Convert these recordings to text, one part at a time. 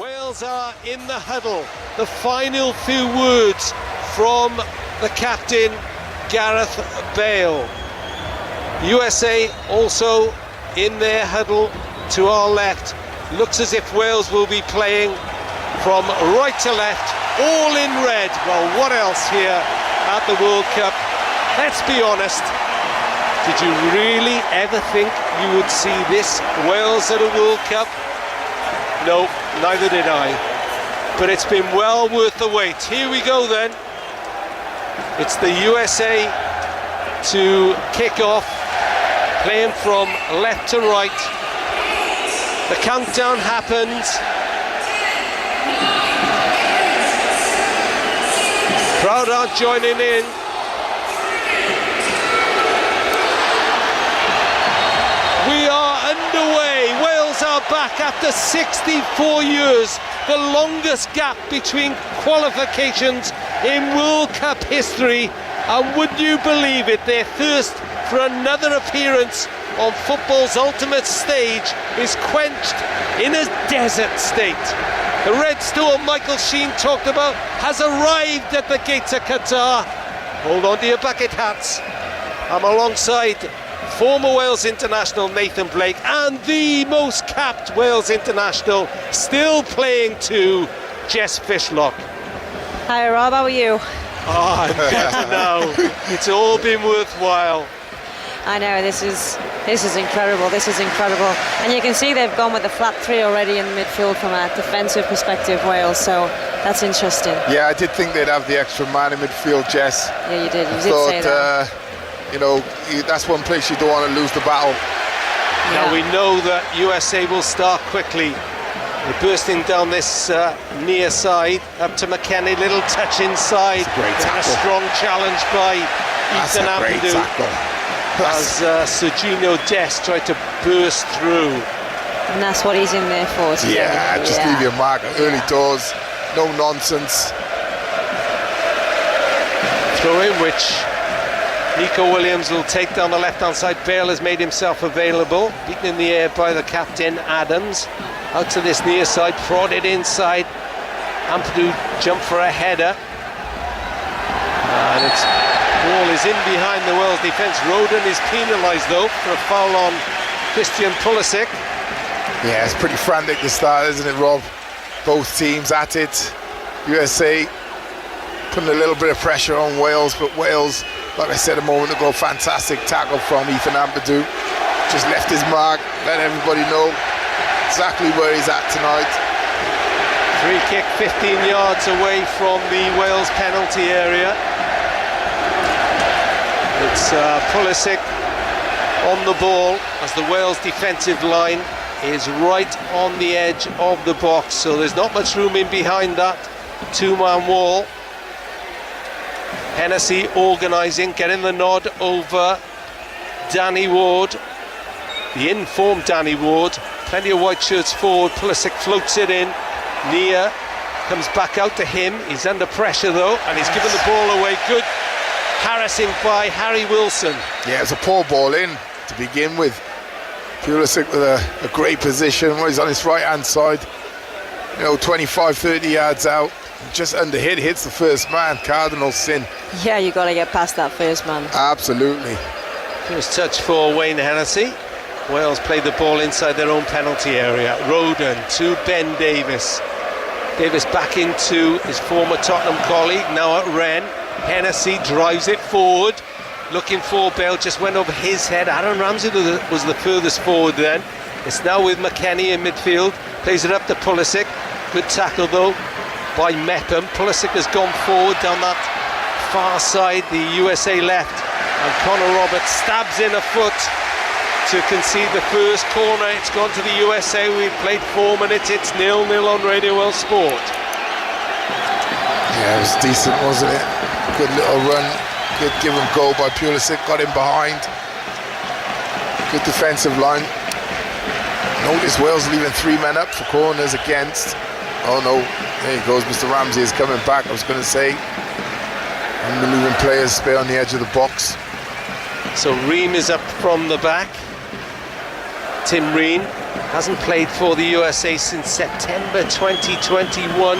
Wales are in the huddle. The final few words from the captain, Gareth Bale. USA also in their huddle to our left. Looks as if Wales will be playing from right to left, all in red. Well, what else here at the World Cup? Let's be honest. Did you really ever think you would see this Wales at a World Cup? No, neither did I. But it's been well worth the wait. Here we go then. It's the USA to kick off, playing from left to right. The countdown happens. Crowd are joining in. We are underway. Wales are back after 64 years, the longest gap between qualifications in World Cup history. And would you believe it, their thirst for another appearance on football's ultimate stage is quenched in a desert state. The red storm Michael Sheen talked about has arrived at the gates of Qatar. Hold on to your bucket hats. I'm alongside former Wales international Nathan Blake and the most capped Wales international still playing to Jess Fishlock. Hi Rob, how are you? Oh, I'm better now. It's all been worthwhile. I know, this is incredible, this is incredible. And you can see they've gone with the flat three already in midfield from a defensive perspective, Wales, so that's interesting. Yeah, I did think they'd have the extra man in midfield, Jess. Yeah, you did say that. You know, that's one place you don't want to lose the battle. Yeah. Now we know that USA will start quickly. They're bursting down this near side, up to McKennie, little touch inside. Great tackle. And a strong challenge by Ethan Ampadu. As Serginho Dest tried to burst through. And that's what he's in there for today. Yeah, just leave your mark early doors, no nonsense. Throw in which Nico Williams will take down the left-hand side. Bale has made himself available, beaten in the air by the captain, Adams. Out to this near side, prodded inside. Ampadu jumped for a header. And it's ball is in behind the Wales defence. Roden is penalised though for a foul on Christian Pulisic. Yeah, it's pretty frantic to start, isn't it, Rob? Both teams at it. USA putting a little bit of pressure on Wales, but Wales, like I said a moment ago, fantastic tackle from Ethan Ampadu. Just left his mark, let everybody know exactly where he's at tonight. Free kick 15 yards away from the Wales penalty area. It's Pulisic on the ball as the Wales defensive line is right on the edge of the box, so there's not much room in behind that two-man wall. Hennessy organising, getting the nod over Danny Ward, the informed Danny Ward. Plenty of white shirts forward. Pulisic floats it in. Nia comes back out to him. He's under pressure though, and he's given the ball away. Good harassing by Harry Wilson. Yeah, it's a poor ball in to begin with. Pulisic with a great position where he's on his right hand side, you know, 25-30 yards out, just under hits the first man. Cardinal sin. Yeah, you got to get past that first man. Absolutely. First touch for Wayne Hennessy. Wales played the ball inside their own penalty area. Roden to Ben Davis. Davis back into his former Tottenham colleague, now at Rennes. Hennessy drives it forward, looking for Bale, just went over his head. Aaron Ramsey was the furthest forward then. It's now with McKennie in midfield, plays it up to Pulisic. Good tackle though by Mepham. Pulisic has gone forward down that far side, the USA left, and Connor Roberts stabs in a foot to concede the first corner. It's gone to the USA. We've played 4 minutes. It's 0-0 on Radio World Sport. Yeah, it was decent, wasn't it? Good little run, good give and go by Pulisic, got him behind. Good defensive line. Notice Wales leaving 3 men up for corners against. Oh no, there he goes, Mr. Ramsey is coming back, I was going to say. And we're leaving players spare on the edge of the box. So Ream is up from the back. Tim Ream Hasn't played for the USA since September 2021.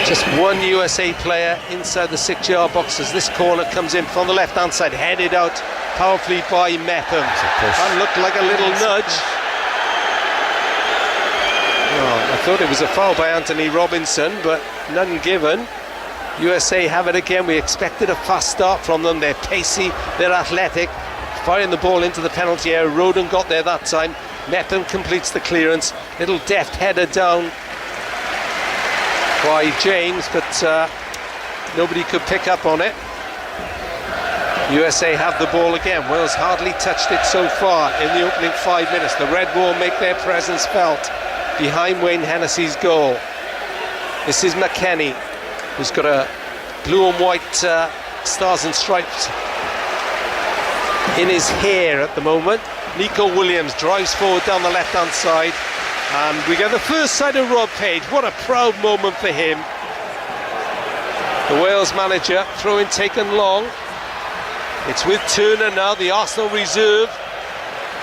Just one USA player inside the 6-yard box as this corner comes in from the left-hand side, headed out powerfully by Mepham. That looked like a little nudge. Oh, I thought it was a foul by Anthony Robinson, but none given. USA have it again. We expected a fast start from them. They're pacey, they're athletic, firing the ball into the penalty area. Roden got there that time. Mepham completes the clearance. Little deft header down by James, but nobody could pick up on it. USA have the ball again. Wales hardly touched it so far in the opening 5 minutes. The Red Wall make their presence felt behind Wayne Hennessy's goal. This is McKennie, who's got a blue and white stars and stripes in his hair at the moment. Nico Williams drives forward down the left-hand side, and we get the first sight of Rob Page. What a proud moment for him. The Wales manager, throw-in taken long. It's with Turner now, the Arsenal reserve.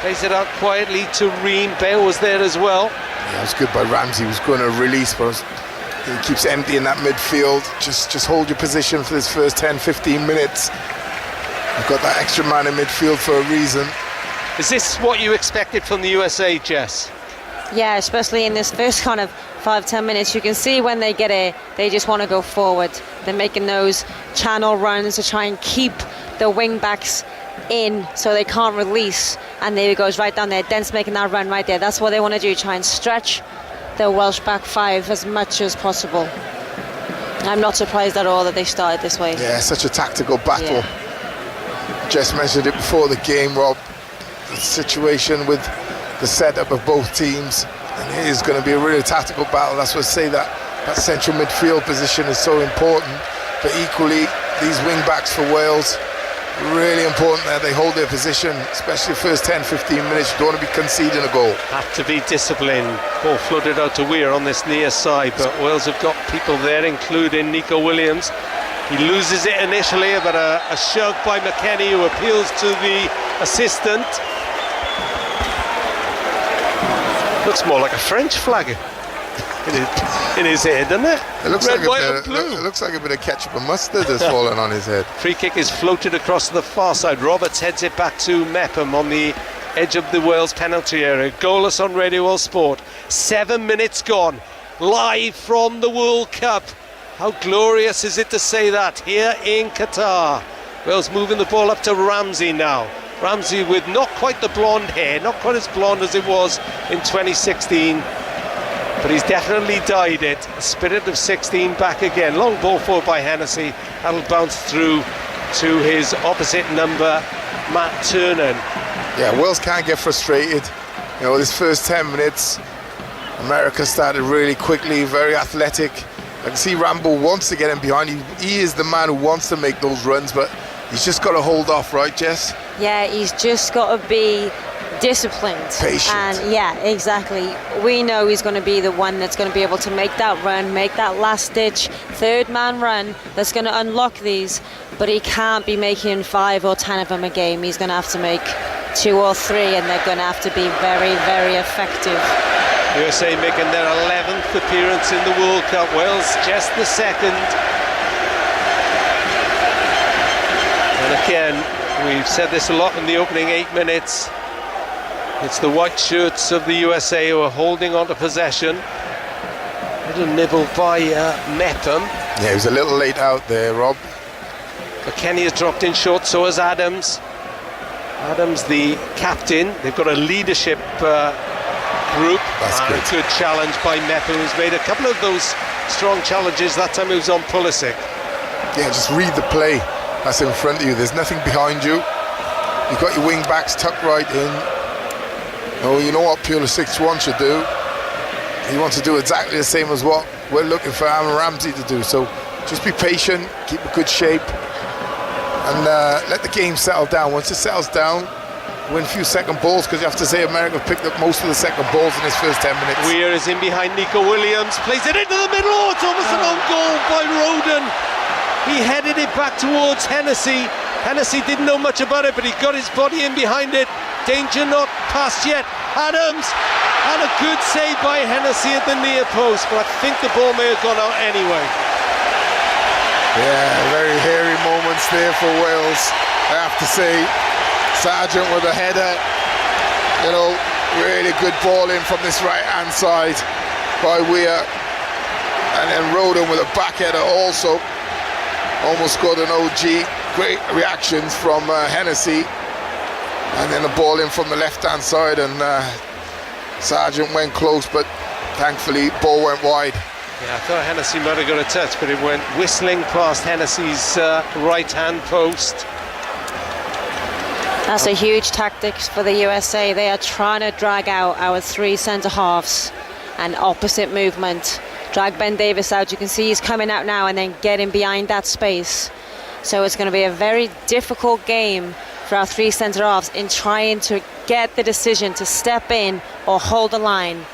Plays it out quietly to Reen. Bale was there as well. Yeah, it was good by Ramsey. He was going to release, but he keeps emptying that midfield. Just hold your position for this first 10-15 minutes. You've got that extra man in midfield for a reason. Is this what you expected from the USA, Jess? Yeah, especially in this first kind of 5-10 minutes. You can see when they get it, they just want to go forward. They're making those channel runs to try and keep the wing backs in so they can't release, and there he goes right down there. Dent's making that run right there. That's what they want to do, try and stretch the Welsh back five as much as possible. I'm not surprised at all that they started this way. Yeah, such a tactical battle. Yeah. Just mentioned it before the game, Rob. The situation with the setup of both teams, and it is going to be a really tactical battle. That's what I say, that central midfield position is so important, but equally these wing backs for Wales, really important that they hold their position, especially the first 10-15 minutes. You don't want to be conceding a goal. Have to be disciplined. Ball floated out to Weir on this near side, but Wales have got people there, including Nico Williams. He loses it initially, but a shove by McKennie, who appeals to the assistant. Looks more like a French flag in his head, doesn't it? It looks Red, like white and blue. It looks like a bit of ketchup and mustard has fallen on his head. Free kick is floated across the far side. Roberts heads it back to Mepham on the edge of the Wales penalty area. Goalless on Radio World Sport. 7 minutes gone. Live from the World Cup. How glorious is it to say that here in Qatar. Wales moving the ball up to Ramsey now. Ramsey with not quite the blonde hair, not quite as blonde as it was in 2016, but he's definitely dyed it. Spirit of 16 back again. Long ball forward by Hennessy. That'll bounce through to his opposite number, Matt Turner. Yeah, Wales can't get frustrated. You know, this first 10 minutes, America started really quickly, very athletic. I can see Rambo wants to get him behind. He is the man who wants to make those runs, but he's just got to hold off, right, Jess? Yeah, he's just got to be disciplined. Patient. And yeah, exactly. We know he's going to be the one that's going to be able to make that run, make that last-ditch third-man run that's going to unlock these, but he can't be making 5 or 10 of them a game. He's going to have to make 2 or 3, and they're going to have to be very, very effective. USA making their 11th appearance in the World Cup. Wales just the second. And again, we've said this a lot in the opening 8 minutes. It's the white shirts of the USA who are holding on to possession. Little nibble by Mepham. Yeah, he was a little late out there, Rob. McKennie has dropped in short, so has Adams. Adams, the captain. They've got a leadership group. That's and good. A good challenge by Mepham, who's made a couple of those strong challenges. That time it was on Pulisic. Yeah, just read the play that's in front of you. There's nothing behind you. You've got your wing backs tucked right in. Oh, you know what Pulisic wants to do? He wants to do exactly the same as what we're looking for Aaron Ramsey to do. So just be patient, keep a good shape, and let the game settle down. Once it settles down, win a few second balls, because you have to say America picked up most of the second balls in his first 10 minutes. Weir is in behind Nico Williams, plays it into the middle. Oh, it's almost an own goal by Roden. He headed it back towards Hennessy. Hennessy didn't know much about it, but he got his body in behind it. Danger not past yet. Adams, and a good save by Hennessy at the near post, but I think the ball may have gone out anyway. Yeah, very hairy moments there for Wales. I have to say, Sargent with a header, you know, really good ball in from this right-hand side by Weir. And then Roden with a back header also. Almost got an OG. Great reactions from Hennessy. And then the ball in from the left-hand side, and Sargent went close, but thankfully ball went wide. Yeah, I thought Hennessy might have got a touch, but it went whistling past Hennessy's right-hand post. That's a huge tactic for the USA. They are trying to drag out our 3 centre-halves and opposite movement. Drag Ben Davies out. You can see he's coming out now and then getting behind that space. So it's going to be a very difficult game for our 3 centre-halves in trying to get the decision to step in or hold the line.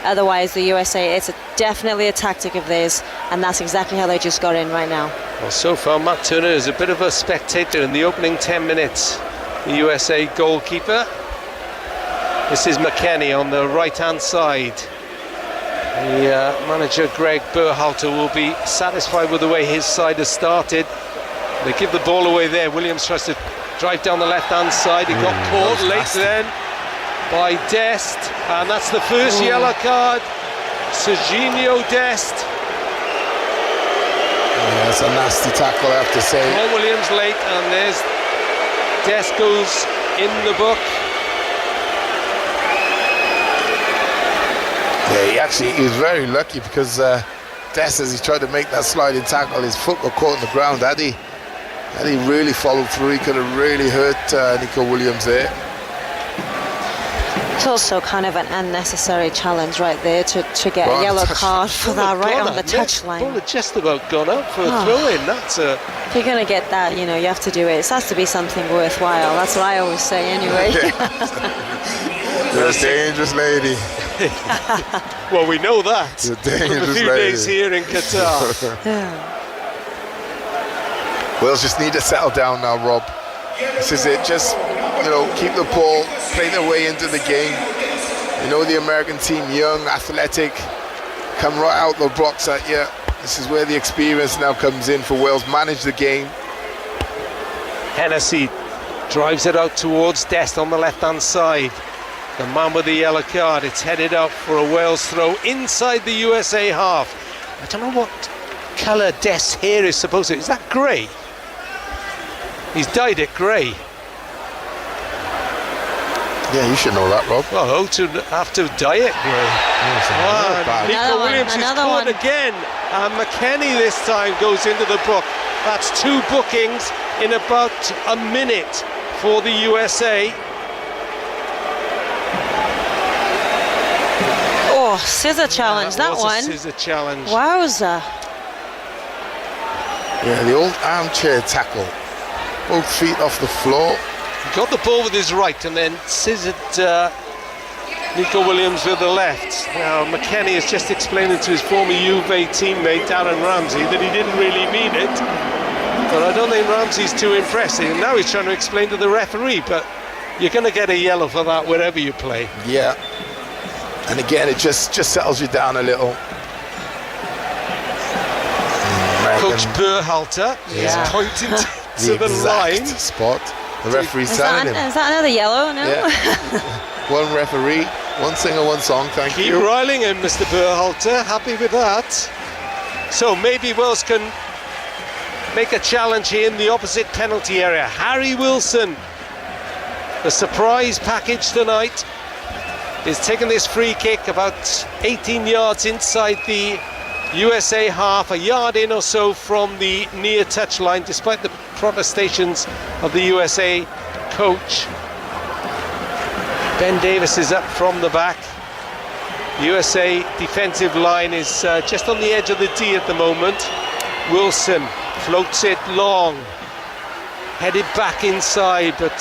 Otherwise, the USA, it's definitely a tactic of theirs, and that's exactly how they just got in right now. Well, so far, Matt Turner is a bit of a spectator in the opening 10 minutes. The USA goalkeeper. This is McKennie on the right-hand side. The manager, Greg Berhalter, will be satisfied with the way his side has started. They give the ball away there. Williams tries to drive down the left-hand side. He got caught late then by Dest, and that's the first yellow card. Serginho Dest. Yeah, that's a nasty tackle, I have to say. Paul Williams late, and there's Dest goes in the book. Yeah, he was very lucky because Dest, as he tried to make that sliding tackle, his foot got caught on the ground. Had he really followed through, he could have really hurt Nico Williams there. It's also kind of an unnecessary challenge right there to get a yellow card for that right on the touchline. Ball had just about gone up for a throw-in. That's a... If you're going to get that, you know, you have to do it. It has to be something worthwhile. That's what I always say anyway. You're a dangerous lady. Well, we know that. You're a dangerous from a few lady. days here in Qatar. Wales just need to settle down now, Rob. This is it. Just, you know, keep the ball, play their way into the game. You know, the American team, young, athletic, come right out the blocks at you. This is where the experience now comes in for Wales. Manage the game. Hennessy drives it out towards Dest on the left-hand side. The man with the yellow card. It's headed out for a Wales throw inside the USA half. I don't know what colour Dest's hair is supposed to. Is that grey? He's dyed it grey. Yeah, you should know that, Rob. Well, to have to dye it grey. Nico Williams is caught again, and McKennie this time goes into the book. That's 2 bookings in about a minute for the USA. Oh, scissor challenge, that one. Scissor challenge. Wowza. Yeah, the old armchair tackle. Both feet off the floor. He got the ball with his right and then scissored Nico Williams with the left. Now, McKennie is just explaining to his former Juve teammate, Darren Ramsey, that he didn't really mean it. But I don't think Ramsey's too impressed. And now he's trying to explain to the referee, but you're going to get a yellow for that wherever you play. Yeah. And again, it just settles you down a little. Coach Berhalter is pointing to the line. Spot. The referee's telling him. Is that another yellow? No? Yeah. One referee, one singer, one song. Thank you. Keep riling him, Mr. Berhalter. Happy with that. So maybe Wales can make a challenge here in the opposite penalty area. Harry Wilson, the surprise package tonight, is taking this free kick about 18 yards inside the USA half, a yard in or so from the near touchline, despite the protestations of the USA coach. Ben Davies is up from the back. USA defensive line is just on the edge of the D at the moment. Wilson floats it long, headed back inside, but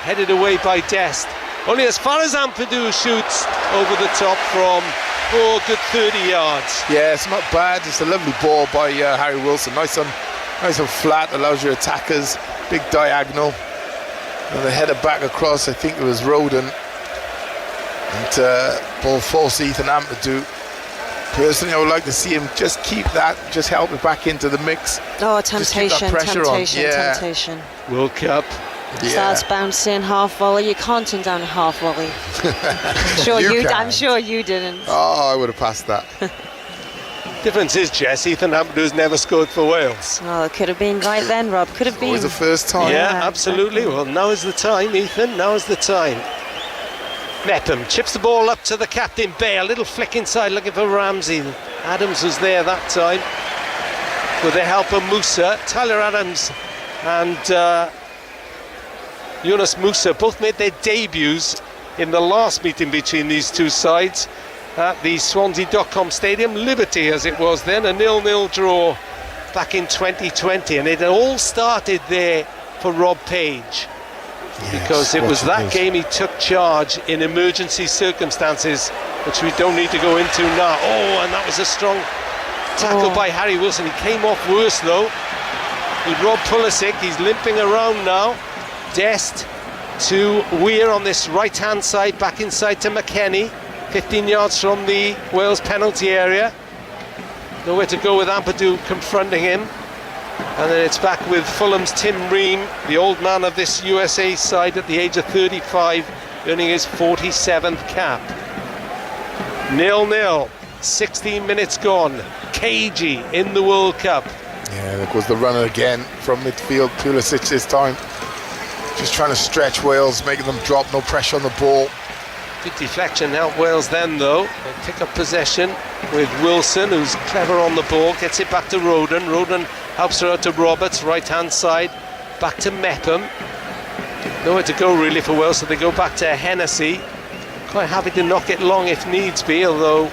headed away by Dest. Only as far as Ampadu shoots over the top from good 30 yards. Yeah, it's not bad. It's a lovely ball by Harry Wilson. Nice and flat, allows your attackers. Big diagonal. And the header back across, I think it was Roden. and ball force Ethan Ampadu. Personally, I would like to see him just keep that, just help it back into the mix. Oh, Just keep that temptation, pressure on. temptation, Yeah. temptation. World Cup. Starts bouncing, half volley. You can't turn down a half volley. I'm sure you didn't. Oh, I would have passed that. Difference is, Jess, Ethan Ampadu's never scored for Wales. Oh, it could have been right then, Rob. Could have been. It was the first time. Yeah, absolutely. Well, now is the time, Ethan. Now is the time. Mepham chips the ball up to the captain, Bale. Little flick inside looking for Ramsey. Adams was there that time with the help of Musa. Tyler Adams and Yunus Musa both made their debuts in the last meeting between these two sides at the Swansea.com Stadium, Liberty as it was then, a 0-0 draw back in 2020, and it all started there for Rob Page. Because it was that game he took charge in emergency circumstances, which we don't need to go into now. Oh, and that was a strong tackle by Harry Wilson. He came off worse though. With Rob Pulisic, he's limping around now. Dest to Weir on this right hand side, back inside to McKennie, 15 yards from the Wales penalty area. Nowhere to go with Ampadu confronting him. And then it's back with Fulham's Tim Ream, the old man of this USA side at the age of 35, earning his 47th cap. 0-0, 16 minutes gone. Cagey in the World Cup. Yeah, there goes the runner again from midfield. Pulisic this time. Just trying to stretch Wales, making them drop, no pressure on the ball. Good deflection helped Wales then though. They pick up possession with Wilson, who's clever on the ball, gets it back to Roden. Roden helps her out to Roberts, right hand side, back to Mepham. Nowhere to go really for Wales, so they go back to Hennessy. Quite happy to knock it long if needs be, although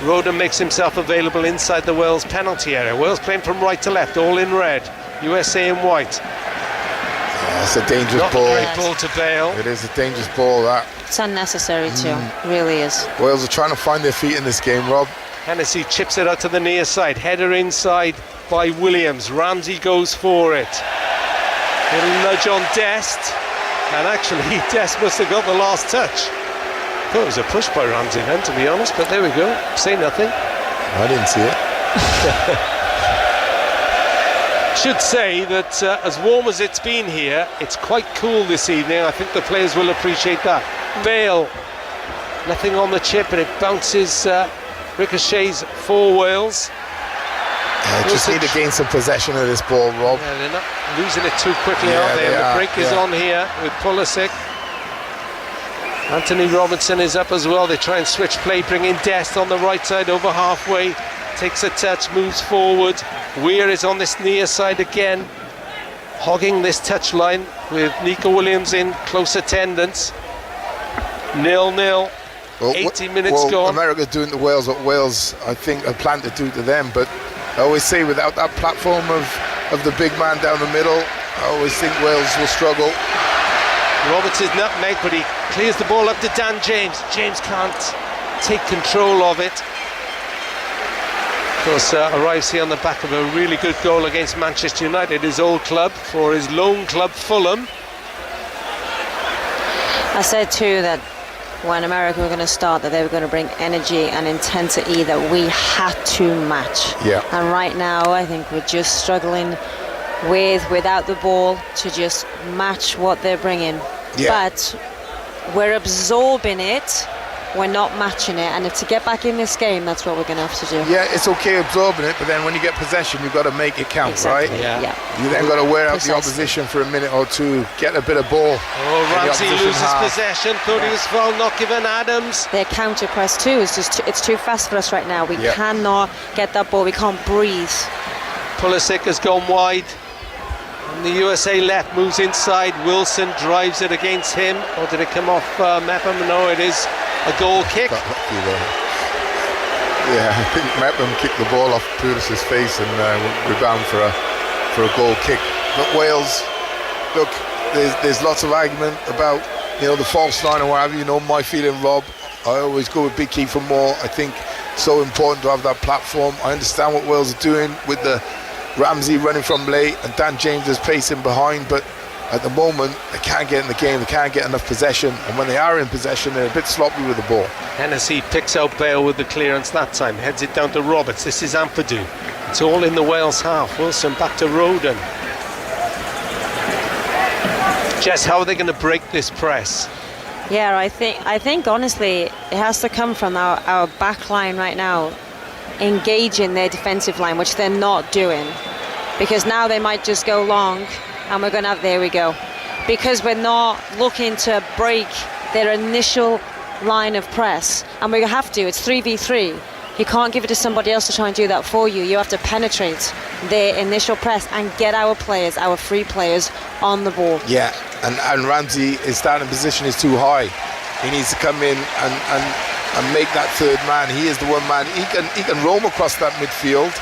Roden makes himself available inside the Wales penalty area. Wales playing from right to left, all in red, USA in white. Yeah, it's a dangerous Not ball. a great ball to Bale. It is a dangerous ball, that. It's unnecessary too, really is. Wales are trying to find their feet in this game, Rob. Hennessy chips it out to the near side, header inside by Williams. Ramsey goes for it. Little nudge on Dest, and actually Dest must have got the last touch. I thought it was a push by Ramsey then, to be honest, but there we go. Say nothing. I didn't see it. Should say that as warm as it's been here, it's quite cool this evening. I think the players will appreciate that. Bale, nothing on the chip, and it bounces, ricochets for Wales. Just need to gain some possession of this ball, Rob. Yeah, they're not losing it too quickly, are they? And the break is on here with Pulisic. Anthony Robinson is up as well. They try and switch play, bring in Dest on the right side, over halfway. Takes a touch, moves forward. Weir is on this near side again, hogging this touchline with Nico Williams in close attendance. 0-0, 80 minutes gone. America's doing to Wales what Wales, I think, are planned to do to them. But I always say, without that platform of the big man down the middle, I always think Wales will struggle. Roberts is nutmeg, but he clears the ball up to Dan James. James can't take control of it. Of course, arrives here on the back of a really good goal against Manchester United, his old club, for his lone club Fulham. I said too that when America were going to start, that they were going to bring energy and intensity that we had to match. Yeah. And right now, I think we're just struggling without the ball to just match what they're bringing. Yeah. But we're absorbing it. We're not matching it, and if to get back in this game, that's what we're going to have to do. Yeah, it's okay absorbing it, but then when you get possession, you've got to make it count, Exactly. right? Yeah. You then got to wear out the Precisely. opposition for a minute or two, get a bit of ball. Oh, Ramsey loses possession, thought he was fouled, not given Adams. Their counter press too is just it's too fast for us right now. We cannot get that ball. We can't breathe. Pulisic has gone wide. And the USA left, moves inside. Wilson drives it against him. Or did it come off Mepham? No, it is a goal kick. Got lucky there. Yeah, I think Mepham kicked the ball off Pulisic's face and rebound for a goal kick. But Wales, look, there's lots of argument about the false line or whatever. My feeling, Rob. I always go with Big Key for more. I think so important to have that platform. I understand what Wales are doing with the Ramsey running from late and Dan James is pacing behind, but at the moment, they can't get in the game, they can't get enough possession, and when they are in possession, they're a bit sloppy with the ball. Hennessy picks out Bale with the clearance that time, heads it down to Roberts. This is Ampadu. It's all in the Wales half. Wilson back to Roden. Jess, how are they going to break this press? Yeah, I think honestly, it has to come from our back line right now, engaging their defensive line, which they're not doing. Because now they might just go long, and we're going to have, there we go. Because we're not looking to break their initial line of press, and we have to, it's 3v3. You can't give it to somebody else to try and do that for you. You have to penetrate their initial press and get our players, our free players, on the ball. Yeah, and Ramsey, his starting position is too high. He needs to come in and make that third man. He is the one man. He can roam across that midfield,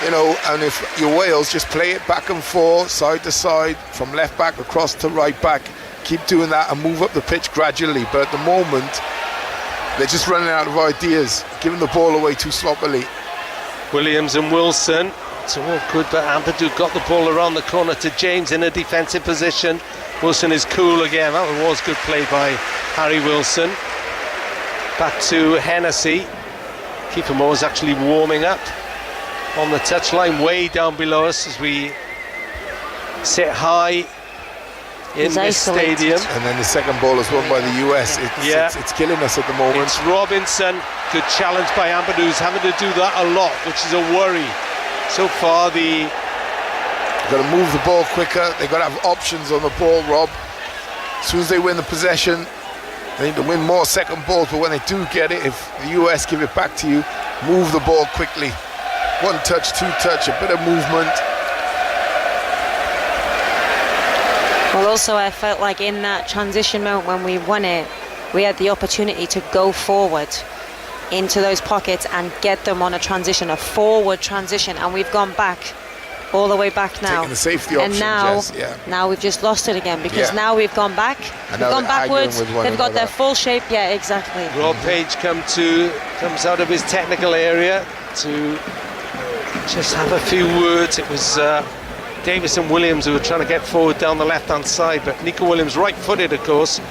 you know, and if you're Wales, just play it back and forth, side to side, from left back across to right back. Keep doing that and move up the pitch gradually. But at the moment, they're just running out of ideas, giving the ball away too sloppily. Williams and Wilson, it's all good, but Ampadu got the ball around the corner to James in a defensive position. Wilson is cool again. That was good play by Harry Wilson. Back to Hennessy. Kiefer Moore is actually warming up on the touchline, way down below us as we sit high in this stadium. And then the second ball is won by the US. It's killing us at the moment. It's Robinson. Good challenge by Ampadu, who's having to do that a lot, which is a worry. So far, they've got to move the ball quicker. They've got to have options on the ball, Rob. As soon as they win the possession, they need to win more second balls. But when they do get it, if the US give it back to you, move the ball quickly. One touch, two touch, a bit of movement. Well, also I felt like in that transition moment when we won it, we had the opportunity to go forward into those pockets and get them on a transition, a forward transition, and we've gone back, all the way back now. Taking the safety option, and now, Jess, yeah. Now we've just lost it again because now we've gone back, we've gone backwards, they've got their full shape, yeah, exactly. Rob Page comes out of his technical area to just have a few words. It was Davis and Williams who were trying to get forward down the left-hand side, but Nico Williams, right-footed, of course,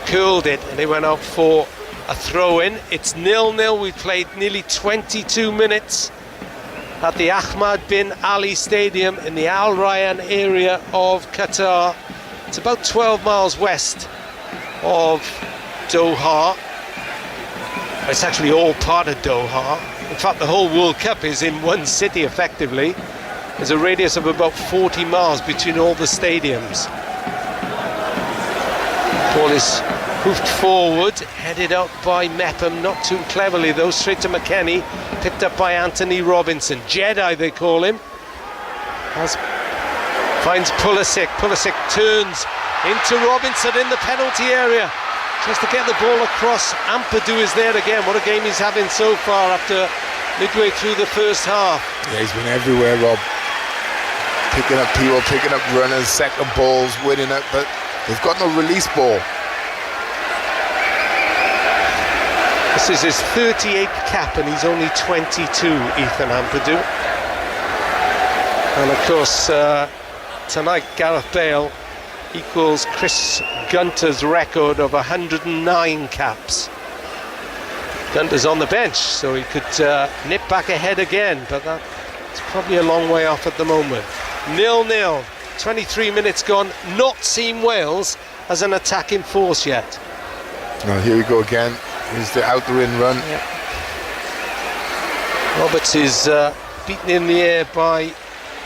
curled it, and they went out for a throw-in. It's 0-0. We played nearly 22 minutes at the Ahmad bin Ali Stadium in the Al Rayyan area of Qatar. It's about 12 miles west of Doha. It's actually all part of Doha. In fact, the whole World Cup is in one city, effectively. There's a radius of about 40 miles between all the stadiums. Ball is hoofed forward, headed out by Mepham, not too cleverly though, straight to McKennie, picked up by Anthony Robinson. Jedi, they call him. Finds Pulisic. Pulisic turns into Robinson in the penalty area. Tries to get the ball across. Ampadu is there again. What a game he's having so far after midway through the first half. Yeah, he's been everywhere, Rob. Picking up people, picking up runners, second balls, winning it, but they've got no release ball. This is his 38th cap and he's only 22, Ethan Ampadu. And of course, tonight Gareth Bale equals Chris Gunter's record of 109 caps. Gunter's on the bench, so he could nip back ahead again, but that's probably a long way off at the moment. 0-0, 23 minutes gone, not seen Wales as an attacking force yet. Now here we go again. Here's the out the in run. Yep. Roberts is beaten in the air by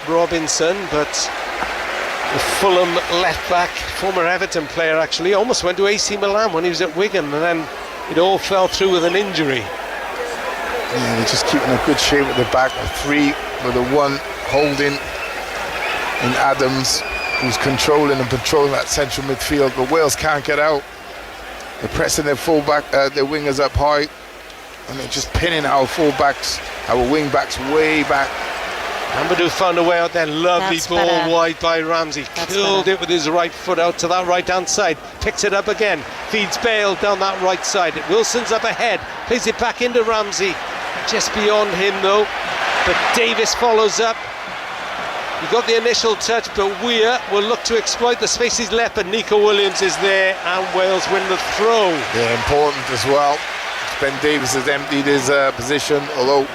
Robinson, but the Fulham left back, former Everton player actually, almost went to AC Milan when he was at Wigan, and then it all fell through with an injury. Yeah, they're just keeping a good shape at the back. A three with a one holding in Adams, who's controlling that central midfield, but Wales can't get out. They're pressing their fullback, their wingers up high, and they're just pinning our fullbacks, our wing backs way back. Ampadu found a way out there. Lovely ball wide by Ramsey. Killed it with his right foot out to that right hand side. Picks it up again. Feeds Bale down that right side. Wilson's up ahead. Plays it back into Ramsey. Just beyond him though. But Davis follows up. He got the initial touch, but Weir will look to exploit the spaces left, but Nico Williams is there, and Wales win the throw. Yeah, important as well. Ben Davies has emptied his position, although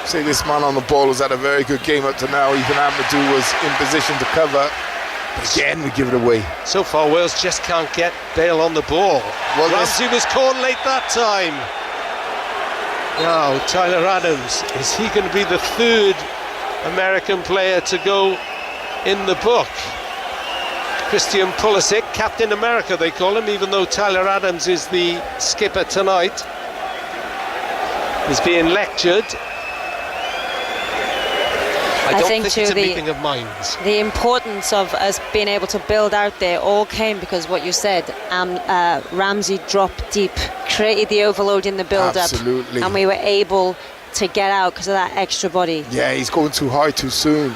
say this man on the ball has had a very good game up to now. Ethan Ampadu was in position to cover. But again, we give it away. So far, Wales just can't get Bale on the ball. Well, Ramsey was caught late that time. Now, Tyler Adams, is he going to be the third American player to go in the book? Christian Pulisic, Captain America they call him, even though Tyler Adams is the skipper tonight. He's being lectured. I don't think it's a meeting of minds. The importance of us being able to build out there all came because what you said, Ramsey dropped deep, created the overload in the build-up. Absolutely. And we were able to get out because of that extra body. Yeah, he's going too high too soon.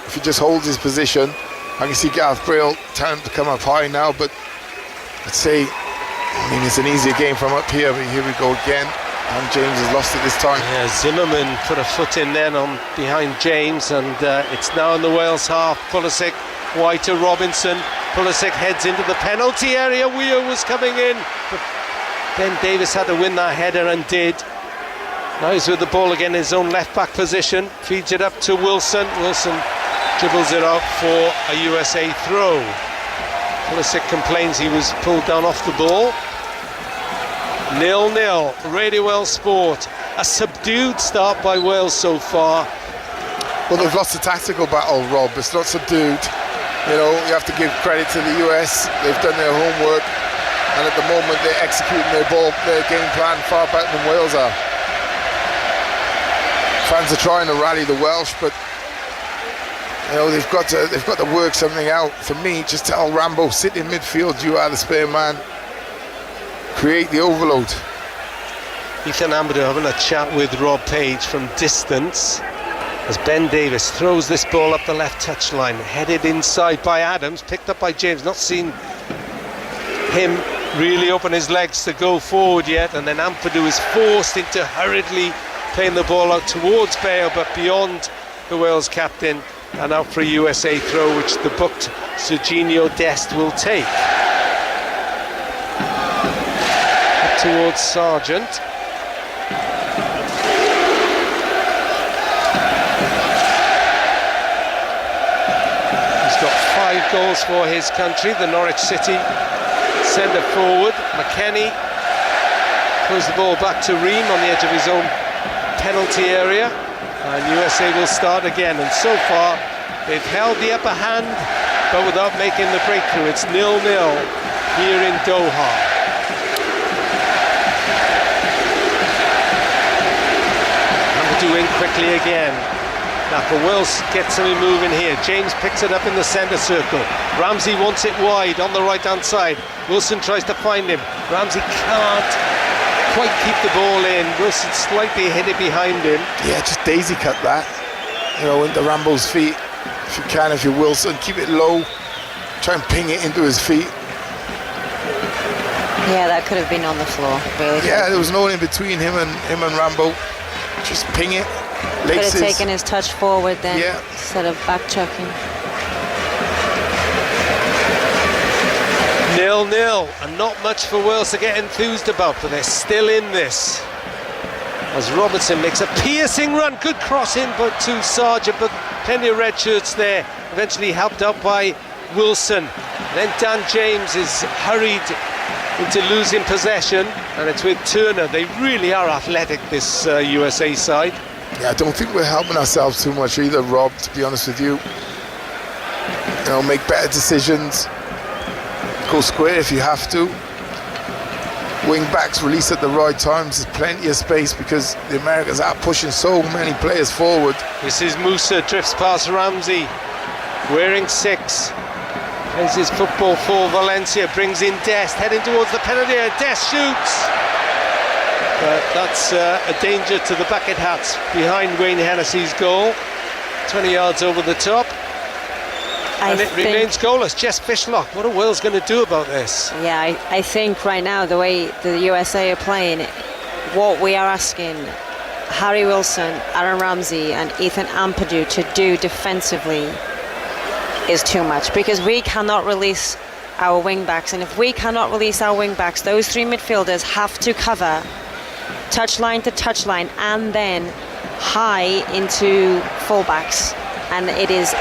If he just holds his position, I can see Gareth Bale telling him to come up high now, but let's say, I mean, it's an easier game from up here, but here we go again. And James has lost it this time. Yeah, Zimmerman put a foot in then on behind James, and it's now in the Wales half. Pulisic wide to Robinson. Pulisic heads into the penalty area. Weir was coming in, but Ben Davies had to win that header and did. Now he's with the ball again in his own left-back position. Feeds it up to Wilson. Wilson dribbles it out for a USA throw. Pulisic complains he was pulled down off the ball. 0-0, Radio Wales Sport. A subdued start by Wales so far. Well, they've lost the tactical battle, Rob. It's not subdued. You know, you have to give credit to the US. They've done their homework, and at the moment they're executing their game plan far better than Wales are. Fans are trying to rally the Welsh, but you know they've got to work something out. For me, just tell Rambo, sit in midfield. You are the spare man. Create the overload. Ethan Ampadu having a chat with Rob Page from distance as Ben Davies throws this ball up the left touchline, headed inside by Adams, picked up by James. Not seen him really open his legs to go forward yet, and then Ampadu is forced into hurriedly playing the ball out towards Bale, but beyond the Wales captain, and out for a USA throw, which the booked Serginho Dest will take. Towards Sargent. He's got 5 goals for his country. The Norwich City centre forward, McKennie, throws the ball back to Ream on the edge of his own penalty area, and USA will start again. And so far they've held the upper hand, but without making the breakthrough. It's 0-0 here in Doha. In quickly again. Now for Wales, get something moving here. James picks it up in the centre circle. Ramsey wants it wide on the right hand side. Wilson tries to find him. Ramsey can't quite keep the ball in. Wilson slightly hit it behind him. Yeah, just daisy cut that, you know, into Rambo's feet. If you can, if you're Wilson, keep it low, try and ping it into his feet. Yeah, that could have been on the floor, really. Yeah, there was no one in between him and Rambo. Just ping it. Could have taken his touch forward then, yeah, instead of backtracking. 0-0, and not much for Wales to get enthused about, but they're still in this. As Robertson makes a piercing run, good cross in but to Sargent, but plenty of red shirts there, eventually helped out by Wilson. Then Dan James is hurried into losing possession, and it's with Turner. They really are athletic, this USA side. Yeah, I don't think we're helping ourselves too much either, Rob, to be honest with you. You know, make better decisions, go square if you have to. Wing backs release at the right times. There's plenty of space because the Americans are pushing so many players forward. This is Musa, drifts past Ramsey, wearing 6. Plays his football for Valencia, brings in Dest, heading towards the penalty area. Dest shoots! But that's a danger to the bucket hats behind Wayne Hennessy's goal. 20 yards over the top. And it remains goalless. Jess Fishlock, what are Wales going to do about this? Yeah, I think right now, the way the USA are playing, what we are asking Harry Wilson, Aaron Ramsey and Ethan Ampadu to do defensively is too much, because we cannot release our wing backs, and if we cannot release our wing backs, those three midfielders have to cover touchline to touchline and then high into fullbacks, and it is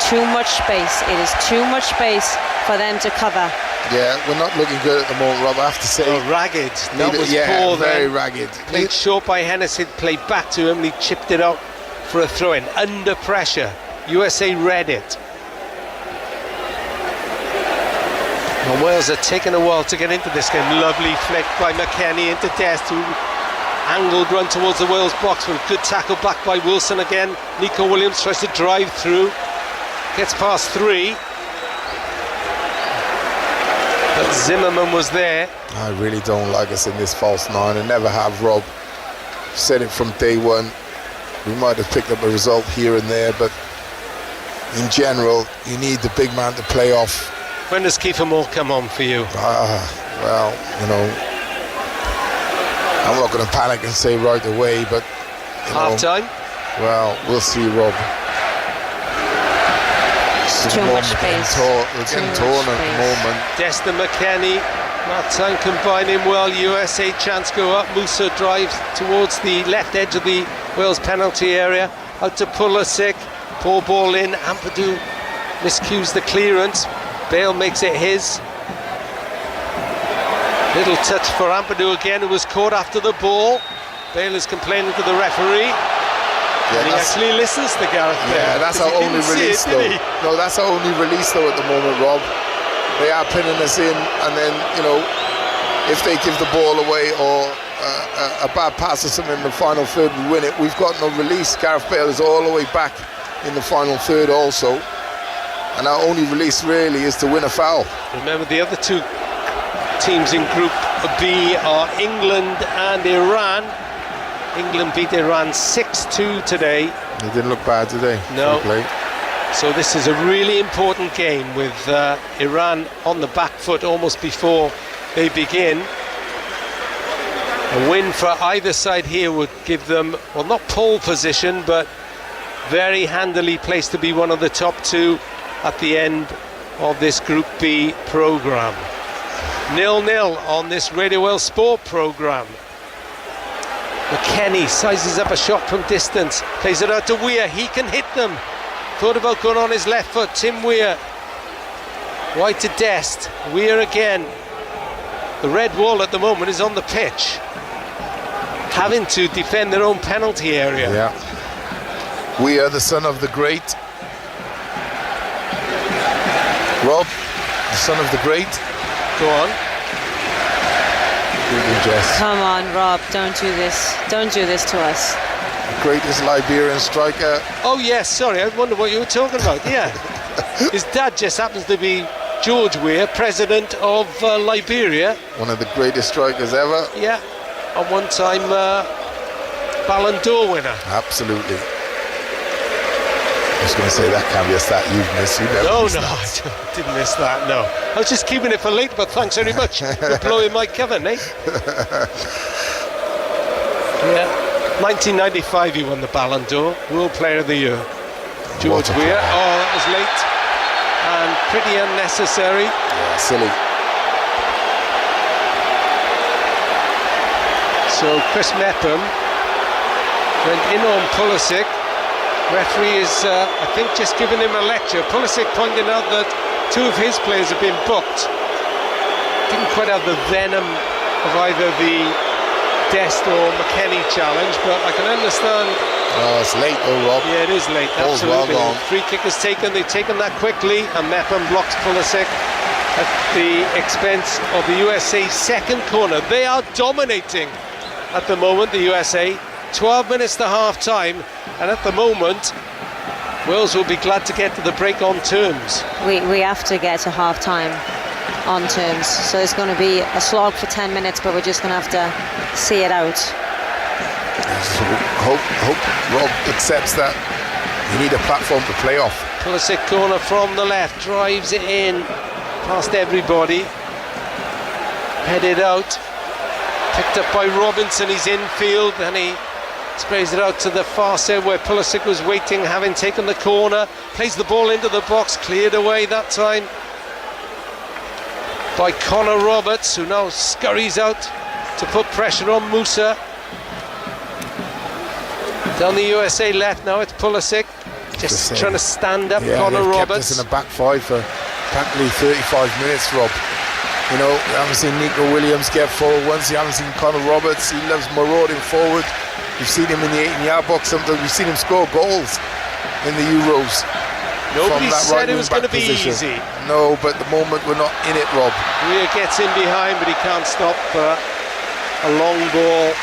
too much space. It is too much space for them to cover. Yeah, we're not looking good at the moment, Rob, I have to say. Oh, ragged. That was poor very then. ragged. Played short by Hennessy, played back to him, and he chipped it out for a throw-in. Under pressure. USA read it. Well, Wales are taking a while to get into this game. Lovely flick by McKennie into Dest, who angled run towards the Wales box, with a good tackle back by Wilson again. Nico Williams tries to drive through, gets past three, but Zimmerman was there. I really don't like us in this false nine. I never have, Rob. Said it from day one. We might have picked up a result here and there, but in general, you need the big man to play off. When does Kiefer Moore come on for you? Well, you know, I'm not going to panic and say right away, but half time? Well, we'll see, Rob. Too much space. We're getting torn at the moment. Destin McKennie, that time combining well. USA chance go up. Musa drives towards the left edge of the Wales penalty area. Out to Pulisic. Poor ball in. Ampadu miscues the clearance. Bale makes it his. Little touch for Ampadu again, who was caught after the ball. Bale is complaining to the referee. Yeah, and he actually listens to Gareth Bale. Yeah, that's our only release, though. No, that's our only release, though, at the moment, Rob. They are pinning us in, and then, you know, if they give the ball away or a bad pass or something in the final third, we win it. We've got no release. Gareth Bale is all the way back in the final third also. And our only release really is to win a foul. Remember, the other two teams in Group B are England and Iran. England beat Iran 6-2 today. They didn't look bad today. No. So this is a really important game with Iran on the back foot almost before they begin. A win for either side here would give them, well, not pole position, but very handily placed to be one of the top two at the end of this Group B programme. 0-0 on this Radio Wales Sport programme. McKennie sizes up a shot from distance, plays it out to Weir. He can hit them. Thought about going on his left foot. Tim Weir wide to Dest. Weir again. The red wall at the moment is on the pitch, having to defend their own penalty area. Yeah. Weir, the son of the great Rob, the son of the great. Go on. Come on, Rob, don't do this. Don't do this to us. The greatest Liberian striker. Oh yes, sorry, I wonder what you were talking about. Yeah. His dad just happens to be George Weir, president of Liberia. One of the greatest strikers ever. Yeah, and one time Ballon d'Or winner. Absolutely. I was going to say that can't be a stat you've missed. I didn't miss that, no. I was just keeping it for later, but thanks very much for blowing my cover, eh? Yeah, 1995 he won the Ballon d'Or, World Player of the Year. George Weir. Oh, that was late and pretty unnecessary. Yeah, silly. So Chris Mepham went in on Pulisic. Referee is, I think, just giving him a lecture. Pulisic pointing out that two of his players have been booked. Didn't quite have the venom of either the Dest or McKennie challenge, but I can understand. Oh, it's late though, Rob. Yeah, it is late, Ball's absolutely. well gone. Free kick is taken, they've taken that quickly, and Mepham blocks Pulisic at the expense of the USA second corner. They are dominating at the moment, the USA. 12 minutes to half time, and at the moment Wales will be glad to get to the break on terms. We have to get to half time on terms, so it's going to be a slog for 10 minutes, but we're just going to have to see it out. Hope Rob accepts that you need a platform to play off. Pulisic corner from the left, drives it in past everybody, headed out, picked up by Robinson. He's infield and he sprays it out to the far side where Pulisic was waiting, having taken the corner, plays the ball into the box, cleared away that time by Connor Roberts, who now scurries out to put pressure on Musa. Down the USA left now, it's Pulisic, just trying to stand up Connor Roberts. Kept us in the back five for practically 35 minutes, Rob. You know, you haven't seen Nico Williams get forward once, you haven't seen Connor Roberts, he loves marauding forward. You've seen him in the 18-yard box sometimes, we've seen him score goals in the Euros. Nobody said it was going to be easy. No, but at the moment we're not in it, Rob. Weir gets in behind, but he can't stop a long ball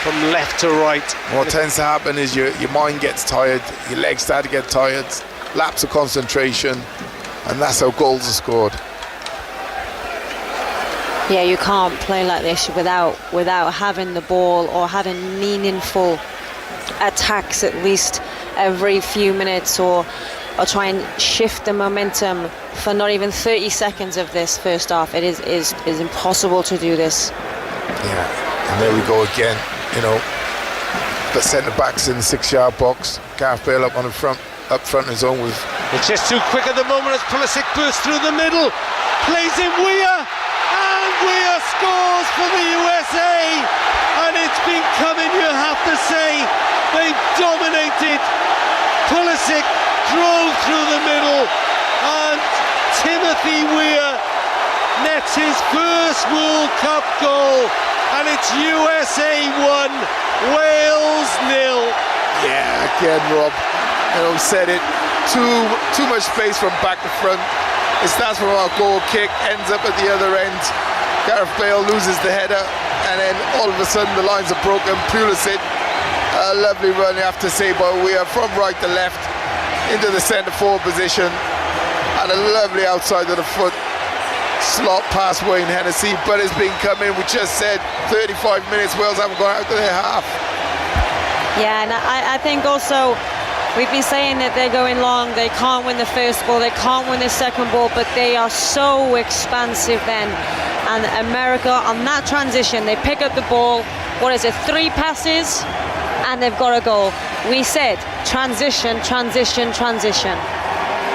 from left to right. What tends to happen is your mind gets tired, your legs start to get tired, lapse of concentration, and that's how goals are scored. Yeah, you can't play like this without having the ball or having meaningful attacks at least every few minutes, or try and shift the momentum for not even 30 seconds of this first half. It is impossible to do this. Yeah, and there we go again, you know, the centre-backs in the 6-yard box, Gareth Bale up front his own with... It's just too quick at the moment as Pulisic bursts through the middle, plays in Weir, and Weir scores for the USA, and it's been coming, you have to say. They've dominated. Pulisic drove through the middle, and Timothy Weir nets his first World Cup goal, and it's USA 1, Wales 0. Yeah, again, Rob, you know, said it, too much space from back to front. It starts from our goal kick, ends up at the other end. Gareth Bale loses the header, and then all of a sudden the lines are broken. Pulisic, a lovely run, you have to say, but we are from right to left into the centre forward position, and a lovely outside of the foot slot past Wayne Hennessy, but it's been coming. We just said 35 minutes, Wales haven't gone out to their half. Yeah, and I think also we've been saying that they're going long, they can't win the first ball, they can't win the second ball, but they are so expansive then. And America, on that transition, they pick up the ball, 3 passes, and they've got a goal. We said transition, transition, transition.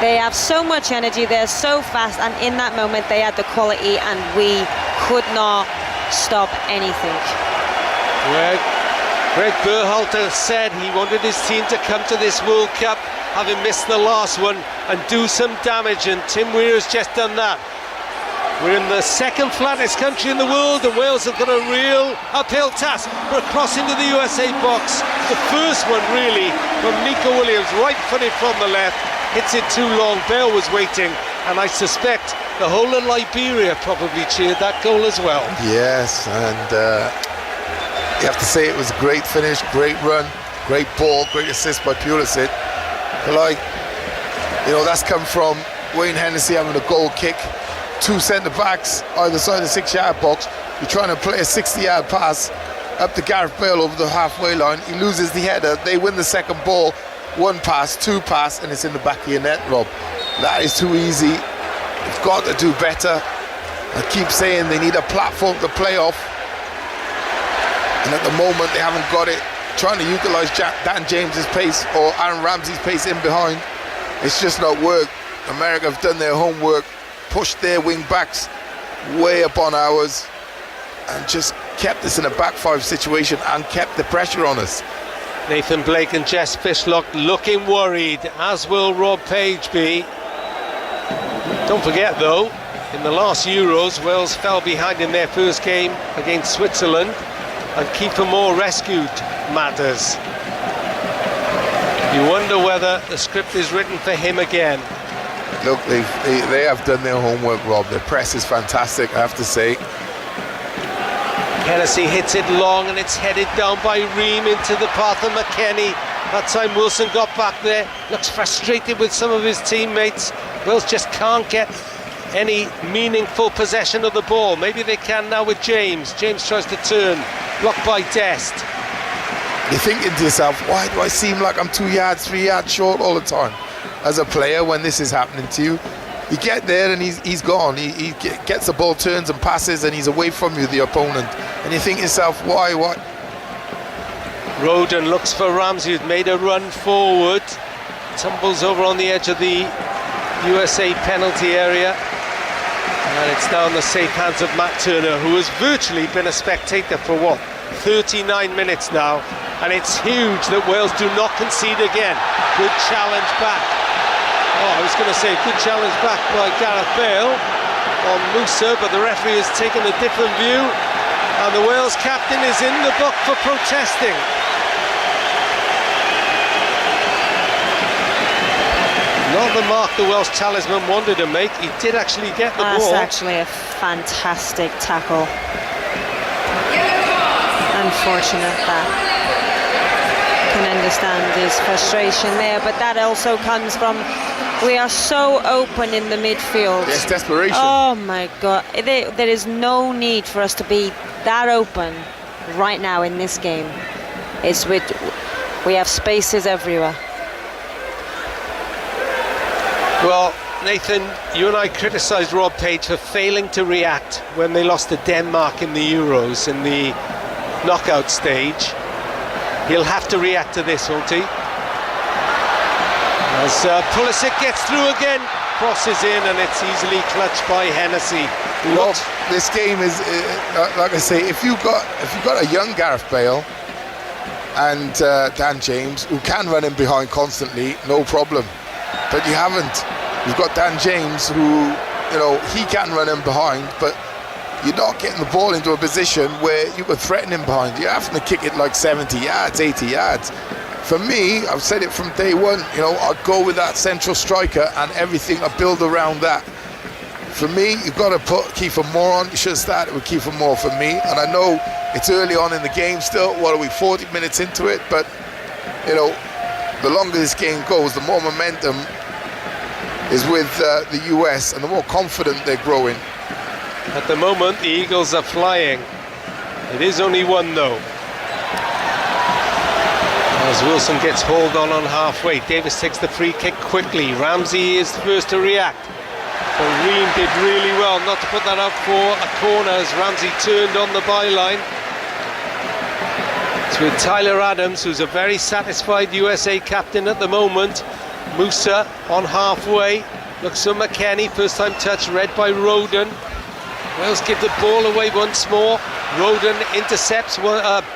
They have so much energy, they're so fast, and in that moment they had the quality, and we could not stop anything. Greg Berhalter said he wanted his team to come to this World Cup, having missed the last one, and do some damage, and Tim Weir has just done that. We're in the second flattest country in the world, and Wales have got a real uphill task for a cross into the USA box. The first one really from Nico Williams, right-footed from the left, hits it too long. Bale was waiting, and I suspect the whole of Liberia probably cheered that goal as well. Yes, and you have to say it was a great finish, great run, great ball, great assist by Pulisic. But like, you know, that's come from Wayne Hennessy having a goal kick, 2 centre-backs either side of the 6-yard box. You're trying to play a 60-yard pass up to Gareth Bale over the halfway line. He loses the header, they win the second ball, 1 pass, 2 pass, and it's in the back of your net, Rob. That is too easy. You've got to do better. I keep saying they need a platform to play off, and at the moment they haven't got it. Trying to utilise Dan James's pace or Aaron Ramsey's pace in behind, it's just not worked. America have done their homework, pushed their wing backs way up on ours, and just kept us in a back 5 situation and kept the pressure on us. Nathan Blake and Jess Fishlock looking worried, as will Rob Page be. Don't forget though, in the last Euros, Wales fell behind in their first game against Switzerland, and Kiefer Moore rescued matters. You wonder whether the script is written for him again. Look, they have done their homework, Rob. Their press is fantastic, I have to say. Hennessy hits it long, and it's headed down by Ream into the path of McKennie. That time Wilson got back there, looks frustrated with some of his teammates. Wales just can't get any meaningful possession of the ball. Maybe they can now with James. James tries to turn, blocked by Dest. You're thinking to yourself, why do I seem like I'm 2 yards, 3 yards short all the time as a player when this is happening to you? You get there and he's gone. He gets the ball, turns and passes, and he's away from you, the opponent. And you think to yourself, why? Roden looks for Ramsey, who's made a run forward. Tumbles over on the edge of the USA penalty area. And it's now in the safe hands of Matt Turner, who has virtually been a spectator for what, 39 minutes now. And it's huge that Wales do not concede again. Good challenge back. Oh, I was going to say good challenge back by Gareth Bale on Musa, but the referee has taken a different view. And the Wales captain is in the book for protesting. Not the mark the Welsh talisman wanted to make. He did actually get the ball. That's actually a fantastic tackle. Unfortunate that. Can understand his frustration there, but that also comes from, we are so open in the midfield. Yes, desperation. Oh my God, there is no need for us to be that open right now in this game. We have spaces everywhere. Well, Nathan, you and I criticised Rob Page for failing to react when they lost to Denmark in the Euros in the knockout stage. He'll have to react to this, won't he? As Pulisic gets through again, crosses in, and it's easily clutched by Hennessy. Rob, this game is, like I say, if you've got a young Gareth Bale and Dan James, who can run in behind constantly, no problem. But you haven't. You've got Dan James, who, he can run in behind, but you're not getting the ball into a position where you can threaten him behind. You're having to kick it like 70 yards, 80 yards. For me, I've said it from day one, I'd go with that central striker and everything I build around that. For me, you've got to put Kiefer Moore on. You should have started with Kiefer Moore for me. And I know it's early on in the game still. What are we, 40 minutes into it? But, the longer this game goes, the more momentum is with the US and the more confident they're growing. At the moment, the Eagles are flying. It is only one, though. As Wilson gets hauled on halfway, Davis takes the free kick quickly. Ramsey is the first to react. But Ream did really well not to put that up for a corner as Ramsey turned on the byline. It's with Tyler Adams, who's a very satisfied USA captain at the moment. Musa on halfway, looks for McKennie, first time touch, read by Roden. Wales give the ball away once more. Roden intercepts,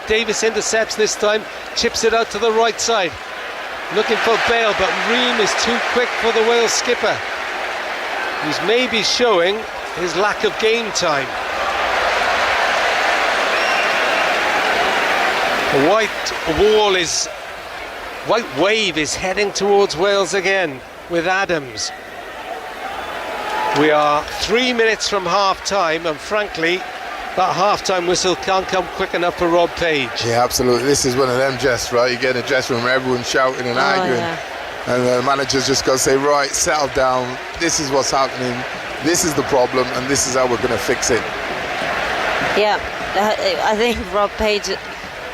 Davis intercepts this time, chips it out to the right side. Looking for Bale, but Ream is too quick for the Wales skipper, who's maybe showing his lack of game time. The white wave is heading towards Wales again with Adams. We are 3 minutes from half-time, and frankly, that half-time whistle can't come quick enough for Rob Page. Yeah, absolutely. This is one of them jests, right? You get in a dressing room, everyone's shouting and arguing. Yeah. And the manager's just got to say, right, settle down. This is what's happening. This is the problem, and this is how we're going to fix it. Yeah, I think Rob Page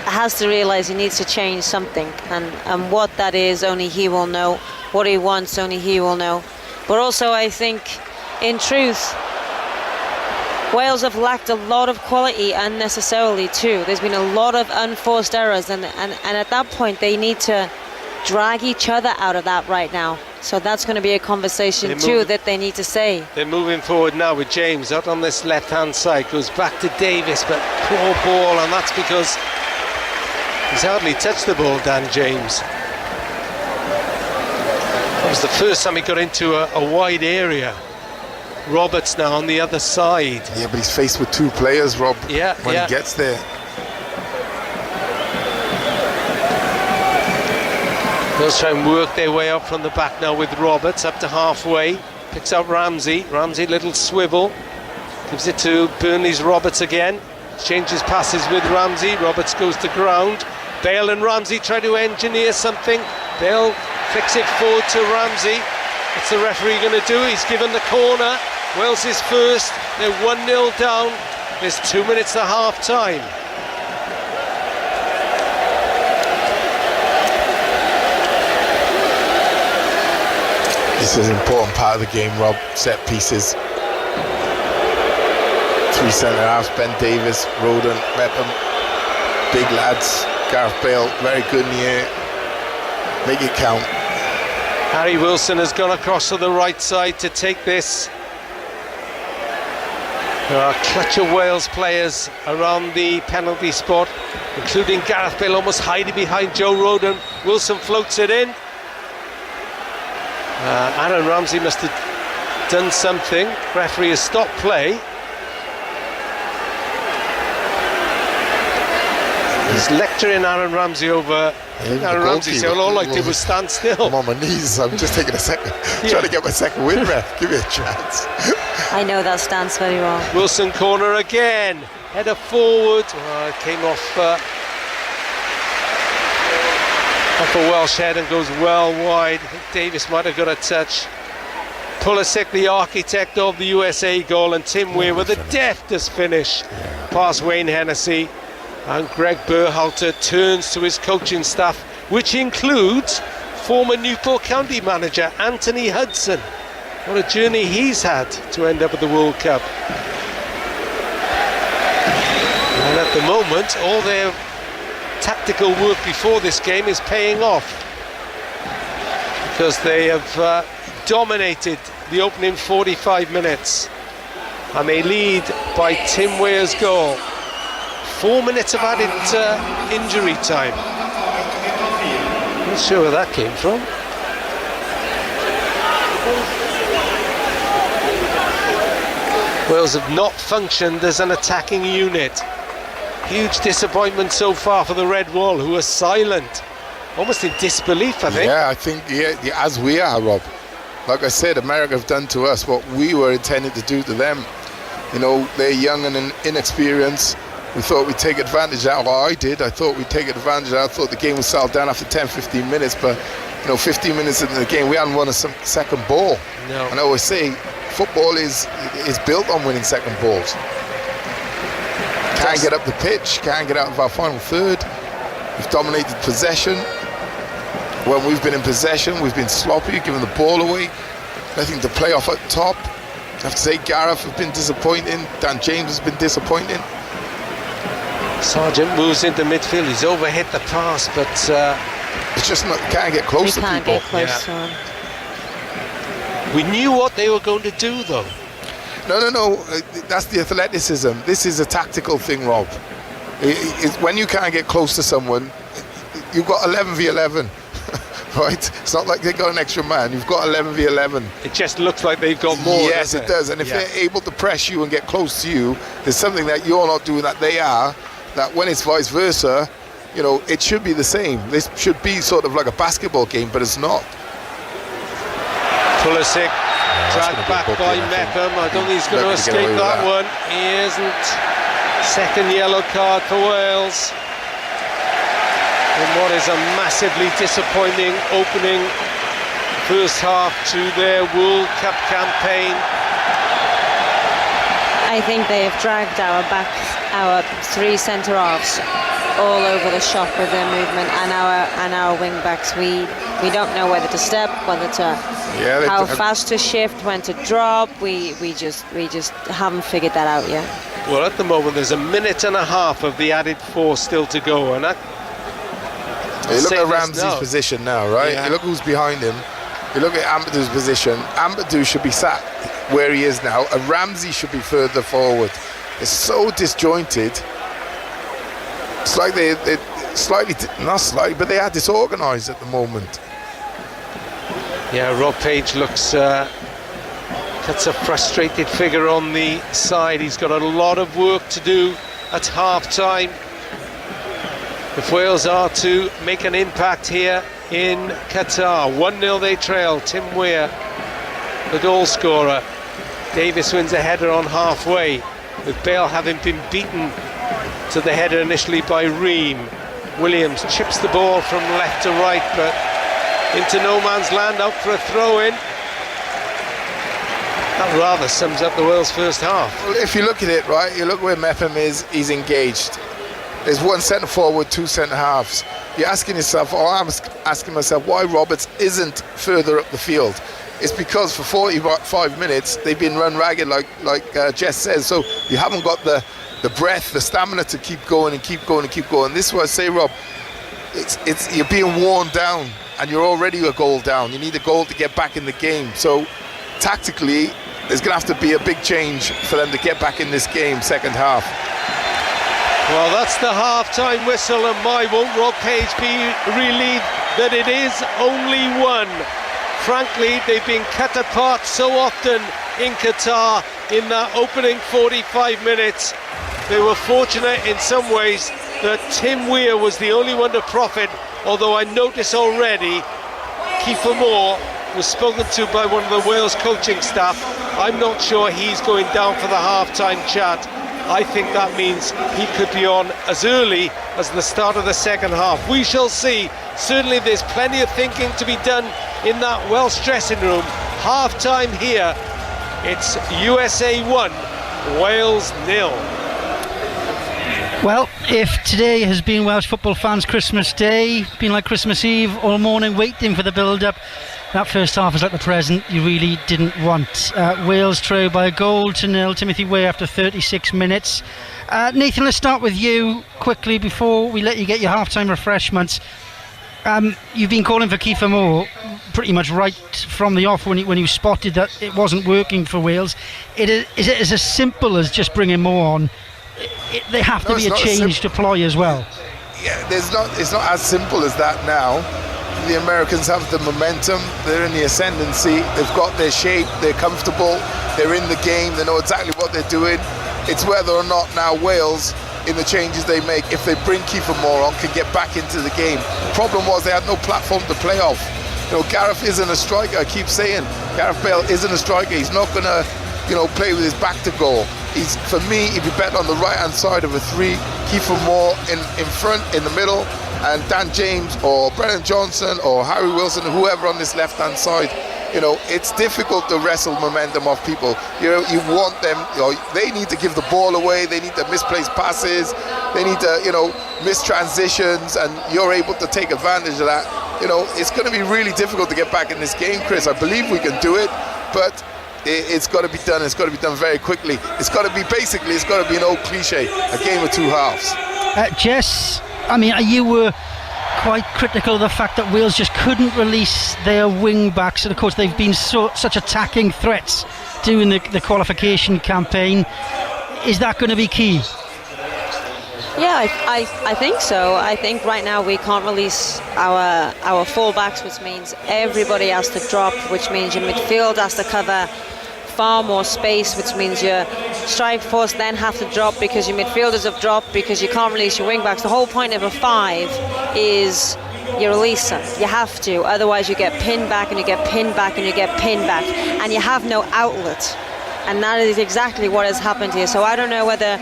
has to realise he needs to change something, and what that is, only he will know. What he wants, only he will know. But also, I think, in truth, Wales have lacked a lot of quality unnecessarily too. There's been a lot of unforced errors, and at that point they need to drag each other out of that right now. So that's going to be a conversation too that they need to say. They're moving forward now with James out on this left-hand side. Goes back to Davis, but poor ball, and that's because he's hardly touched the ball, Dan James. That was the first time he got into a wide area. Roberts now on the other side. Yeah, but he's faced with two players, Rob, when he gets there. They'll try and work their way up from the back now with Roberts up to halfway. Picks out Ramsey. Ramsey, little swivel. Gives it to Burnley's Roberts again. Changes passes with Ramsey. Roberts goes to ground. Bale and Ramsey try to engineer something. Bale flicks it forward to Ramsey. What's the referee going to do? He's given the corner. Wales is first. They're 1-0 down. There's 2 minutes to half time. This is an important part of the game, Rob. Set pieces. Three centre halves, Ben Davis, Roden, Mepham. Big lads. Gareth Bale, very good in the air. Make it count. Harry Wilson has gone across to the right side to take this. There are a clutch of Wales players around the penalty spot, including Gareth Bale almost hiding behind Joe Rodon. Wilson floats it in. Aaron Ramsey must have done something. Referee has stopped play. He's lecturing Aaron Ramsey over. Aaron Ramsey said, well, all I did was stand still. I'm on my knees, I'm just taking a second. Trying to get my second win, ref. Give me a chance. I know that stance very well. Wilson corner again. Header forward. It came off a Welsh head and goes well wide. I think Davis might have got a touch. Pulisic, the architect of the USA goal, and Tim Weir with a deftest finish past Wayne Hennessy. And Greg Berhalter turns to his coaching staff, which includes former Newport County manager Anthony Hudson. What a journey he's had to end up at the World Cup. And at the moment, all their tactical work before this game is paying off, because they have dominated the opening 45 minutes, and they lead by Tim Weir's goal. 4 minutes of added injury time. Not sure where that came from. Wales have not functioned as an attacking unit. Huge disappointment so far for the Red Wall, who are silent, almost in disbelief, I think. Yeah, I think as we are, Rob. Like I said, America have done to us what we were intended to do to them. You know, they're young and inexperienced. We thought we'd take advantage of that. Well, I did. I thought we'd take advantage of that. I thought the game was settled down after 10, 15 minutes. But, 15 minutes into the game, we hadn't won a second ball. No. And I always say, football is built on winning second balls. Can't get up the pitch, can't get out of our final third. We've dominated possession. When we've been in possession, we've been sloppy, giving the ball away. I think the playoff at top, I have to say Gareth has been disappointing. Dan James has been disappointing. Sargent moves into midfield. He's overhit the pass, but it's just not, can't get close to people. Can't get close to him. We knew what they were going to do, though. No. That's the athleticism. This is a tactical thing, Rob. When you can't get close to someone, you've got 11v11, right? It's not like they got an extra man. You've got 11v11. It just looks like they've got more. Yes, it does. And if they're able to press you and get close to you, there's something that you're not doing that they are. That when it's vice versa, it should be the same. This should be sort of like a basketball game, but it's not. Pulisic dragged back by Meckham. I don't think he's going to escape that one. He isn't. Second yellow card for Wales in what is a massively disappointing opening first half to their World Cup campaign. I think they have dragged our three centre-halves all over the shop with their movement, and our wing backs. We don't know whether to step, whether to how fast to shift, when to drop. We just haven't figured that out yet. Well, at the moment there's a minute and a half of the added 4 still to go, and you look at Ramsey's position now, right? You look who's behind him. You look at Amadou's position. Amadou should be sat where he is now, and Ramsey should be further forward. It's so disjointed. It's like they but they are disorganised at the moment. Yeah, Rob Page looks cuts a frustrated figure on the side. He's got a lot of work to do at half-time if Wales are to make an impact here in Qatar. 1-0 they trail. Tim Weir, the goal scorer. Davis wins a header on halfway, with Bale having been beaten to the header initially by Ream. Williams chips the ball from left to right, but into no man's land, out for a throw-in. That rather sums up the Wales first half. Well, if you look at it, right, you look where Meckham is, he's engaged. There's one centre forward, 2 centre halves. You're asking yourself, or I'm asking myself, why Roberts isn't further up the field. It's because for 45 minutes they've been run ragged, like Jess says. So you haven't got the breath, the stamina to keep going and keep going and keep going. This is what I say, Rob. it's you're being worn down, and you're already a goal down. You need a goal to get back in the game. So tactically, there's going to have to be a big change for them to get back in this game, second half. Well, that's the half-time whistle, and won't Rob Page be relieved that it is only one. Frankly, they've been cut apart so often in Qatar in that opening 45 minutes. They were fortunate in some ways that Tim Weir was the only one to profit, although I notice already Kiefer Moore was spoken to by one of the Wales coaching staff. I'm not sure he's going down for the half-time chat. I think that means he could be on as early as the start of the second half. We shall see. Certainly there's plenty of thinking to be done in that Welsh dressing room. Half-time here. It's USA 1, Wales 0. Well, if today has been Welsh football fans' Christmas Day, been like Christmas Eve all morning waiting for the build-up, that first half is like the present you really didn't want. Wales trail by 1-0. Timothy Weir after 36 minutes. Nathan, let's start with you quickly before we let you get your half-time refreshments. You've been calling for Kiefer Moore pretty much right from the off when you spotted that it wasn't working for Wales. Is it as simple as just bringing Moore on? They have to be a change to ploy as well. Yeah, it's not as simple as that now. The Americans have the momentum, they're in the ascendancy, they've got their shape, they're comfortable, they're in the game, they know exactly what they're doing. It's whether or not now Wales, in the changes they make, if they bring Kiefer Moore on, can get back into the game. The problem was they had no platform to play off. Gareth isn't a striker, I keep saying. Gareth Bale isn't a striker, he's not going to play with his back to goal. For me, he'd be better on the right-hand side of a three, Kiefer Moore in front, in the middle, and Dan James or Brennan Johnson or Harry Wilson, whoever on this left-hand side. It's difficult to wrestle momentum off people. You want them, they need to give the ball away, they need to misplace passes, they need to, miss transitions, and you're able to take advantage of that. It's going to be really difficult to get back in this game, Chris. I believe we can do it, but it's got to be done. It's got to be done very quickly. It's got to be an old cliche, a game of two halves. Jess, I mean, you were quite critical of the fact that Wales just couldn't release their wing backs, and of course they've been such attacking threats during the qualification campaign. Is that going to be key? Yeah, I think so. I think right now we can't release our full-backs, which means everybody has to drop, which means your midfield has to cover far more space, which means your strike force then have to drop because your midfielders have dropped because you can't release your wing-backs. The whole point of a 5 is you release them. You have to, otherwise you get pinned back and you get pinned back and you get pinned back, and you have no outlet. And that is exactly what has happened here. So I don't know whether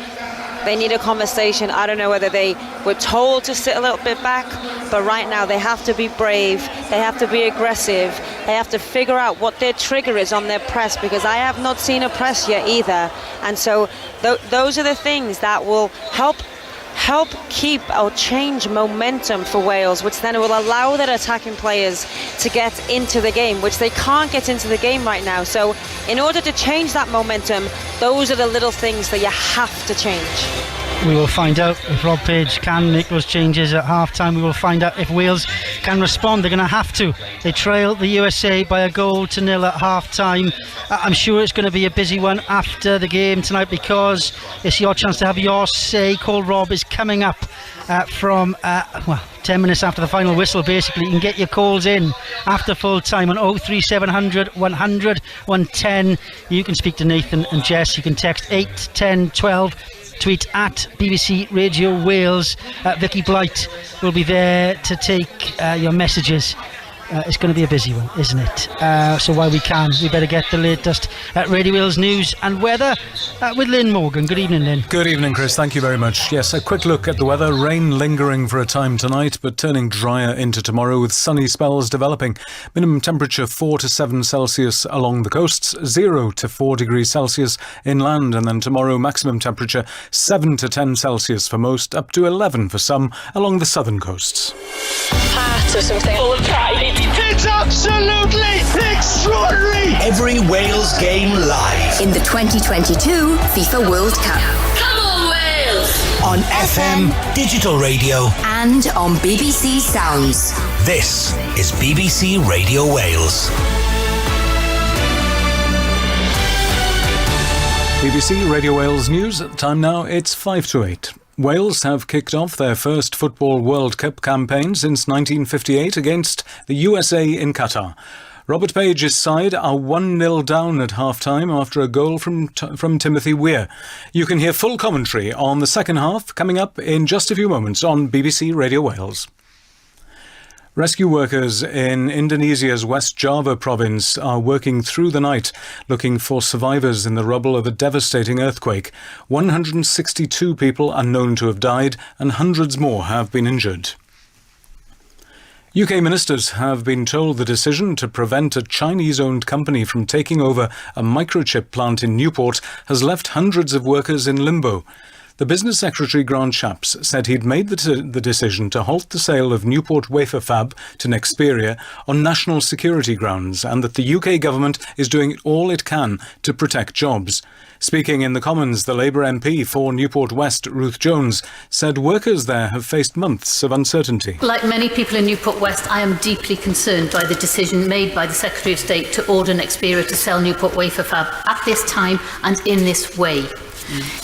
they need a conversation. I don't know whether they were told to sit a little bit back, but right now they have to be brave, they have to be aggressive, they have to figure out what their trigger is on their press, because I have not seen a press yet either. And so those are the things that will help keep or change momentum for Wales, which then will allow their attacking players to get into the game, which they can't get into the game right now. So in order to change that momentum, those are the little things that you have to change. We will find out if Rob Page can make those changes at half-time. We will find out if Wales can respond. They're going to have to. They trail the USA by 1-0 at half-time. I'm sure it's going to be a busy one after the game tonight, because it's your chance to have your say. Call Rob is coming up from 10 minutes after the final whistle. Basically, you can get your calls in after full time on 03700 100 110. You can speak to Nathan and Jess. You can text 8 10 12. Tweet at BBC Radio Wales. Vicky Blight will be there to take your messages. It's going to be a busy one, isn't it? So while we better get the latest Radio Wales news and weather with Lynn Morgan. Good evening, Lynn. Good evening, Chris. Thank you very much. Yes, a quick look at the weather. Rain lingering for a time tonight, but turning drier into tomorrow with sunny spells developing. Minimum temperature 4 to 7 Celsius along the coasts, 0 to 4 degrees Celsius inland, and then tomorrow maximum temperature 7 to 10 Celsius for most, up to 11 for some along the southern coasts. Part of something full of pride. It's absolutely extraordinary! Every Wales game live In the 2022 FIFA World Cup. on FM, digital radio and on BBC Sounds. This is BBC Radio Wales. BBC Radio Wales News. At the time now, it's 5 to 8. Wales have kicked off their first Football World Cup campaign since 1958 against the USA in Qatar. Robert Page's side are 1-0 down at half-time after a goal from Timothy Weir. You can hear full commentary on the second half coming up in just a few moments on BBC Radio Wales. Rescue workers in Indonesia's West Java province are working through the night looking for survivors in the rubble of a devastating earthquake. 162 people are known to have died and hundreds more have been injured. UK ministers have been told the decision to prevent a Chinese-owned company from taking over a microchip plant in Newport has left hundreds of workers in limbo. The Business Secretary Grant Shapps said he'd made the decision to halt the sale of Newport wafer fab to Nexperia on national security grounds and that the UK government is doing all it can to protect jobs. Speaking in the Commons, the Labour MP for Newport West, Ruth Jones, said workers there have faced months of uncertainty. Like many people in Newport West, I am deeply concerned by the decision made by the Secretary of State to order Nexperia to sell Newport wafer fab at this time and in this way.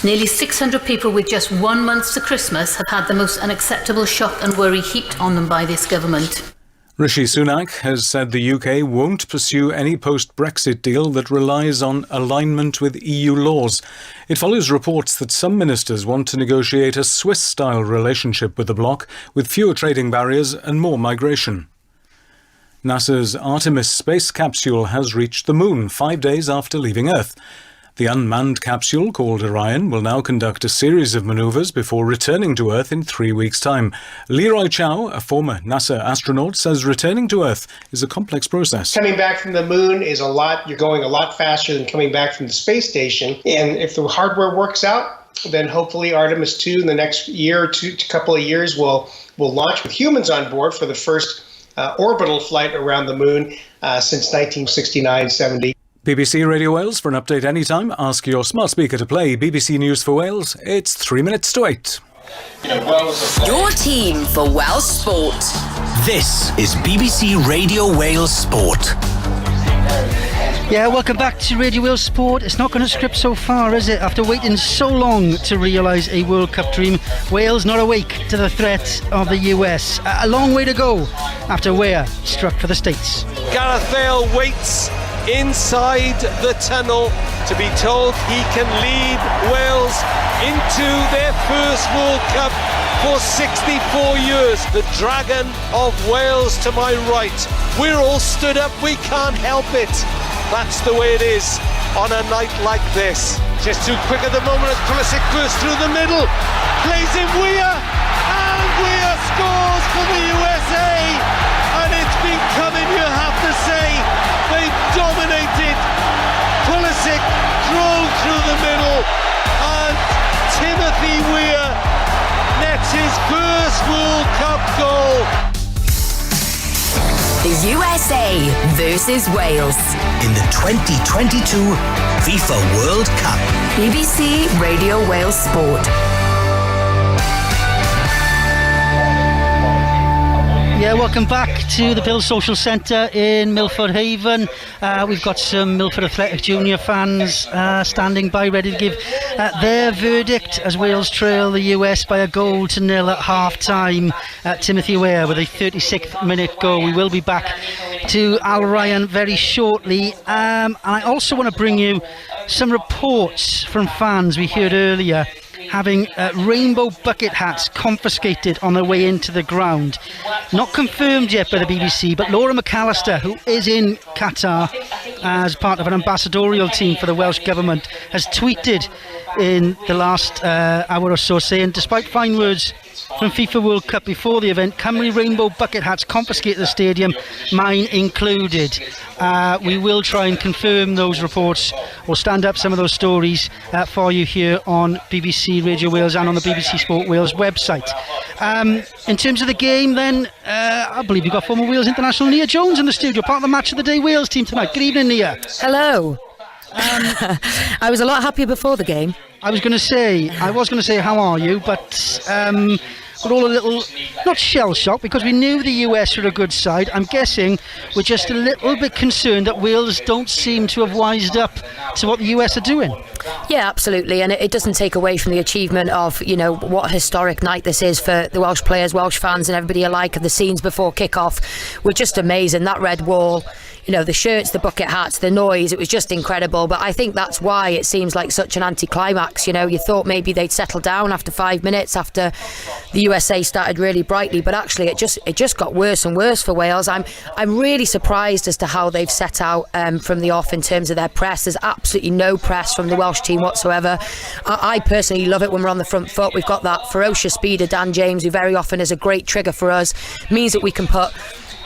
Nearly 600 people with just 1 month to Christmas have had the most unacceptable shock and worry heaped on them by this government. Rishi Sunak has said the UK won't pursue any post-Brexit deal that relies on alignment with EU laws. It follows reports that some ministers want to negotiate a Swiss-style relationship with the bloc, with fewer trading barriers and more migration. NASA's Artemis space capsule has reached the moon 5 days after leaving Earth. The unmanned capsule, called Orion, will now conduct a series of manoeuvres before returning to Earth in 3 weeks' time. Leroy Chow, a former NASA astronaut, says returning to Earth is a complex process. Coming back from the moon is a lot. You're going a lot faster than coming back from the space station. And if the hardware works out, then hopefully Artemis 2 in the next year or two, couple of years will launch with humans on board for the first orbital flight around the moon since 1969-70. BBC Radio Wales. For an update anytime, ask your smart speaker to play BBC News for Wales. It's 3 minutes to 8. Your team for Welsh Sport. This is BBC Radio Wales Sport. Yeah, welcome back to Radio Wales Sport. It's not going to script so far, is it? After waiting so long to realise a World Cup dream, Wales not awake to the threat of the US. A long way to go after Weir struck for the States. Gareth Bale waits inside the tunnel to be told he can lead Wales into their first World Cup for 64 years. The Dragon of Wales to my right. We're all stood up, we can't help it. That's the way it is on a night like this. Just too quick at the moment as Pulisic bursts through the middle. Plays in Weir, and Weir scores for the USA. And it's been coming, you have to say. They've dominated. Pulisic drove through the middle, and Timothy Weir nets his first World Cup goal. The USA versus Wales. In the 2022 FIFA World Cup. BBC Radio Wales Sport. Yeah, welcome back to the Bill Social Centre in Milford Haven. We've got some Milford Athletic Junior fans standing by, ready to give their verdict as Wales trail the US by a 1-0 at half-time. Timothy Weir with a 36th minute goal. We will be back to Al Ryan very shortly. And I also want to bring you some reports from fans we heard earlier having rainbow bucket hats confiscated on their way into the ground. Not confirmed yet by the BBC, but Laura McAllister, who is in Qatar as part of an ambassadorial team for the Welsh Government, has tweeted in the last hour or so saying, despite fine words from FIFA World Cup before the event, Cymru rainbow bucket hats confiscated the stadium, mine included. We will try and confirm those reports or stand up some of those stories for you here on BBC Radio Wales and on the BBC Sport Wales website. In terms of the game then, I believe you've got former Wales international Nia Jones in the studio, part of the Match of the Day Wales team tonight. Good evening, Nia. Hello. I was a lot happier before the game. I was going to say, how are you? But we're all a little, not shell-shocked, because we knew the US were a good side. I'm guessing we're just a little bit concerned that Wales don't seem to have wised up to what the US are doing. Yeah, absolutely, and it doesn't take away from the achievement of, you know, what a historic night this is for the Welsh players, Welsh fans and everybody alike, and the scenes before kick-off were just amazing. That red wall, you know, the shirts, the bucket hats, the noise, it was just incredible. But I think that's why it seems like such an anticlimax. You know, you thought maybe they'd settle down after 5 minutes after the USA started really brightly, but actually it just got worse and worse for Wales. I'm really surprised as to how they've set out from the off in terms of their press. There's absolutely no press from the Welsh team whatsoever. I personally love it when we're on the front foot. We've got that ferocious speed of Dan James, who very often is a great trigger for us, means that we can put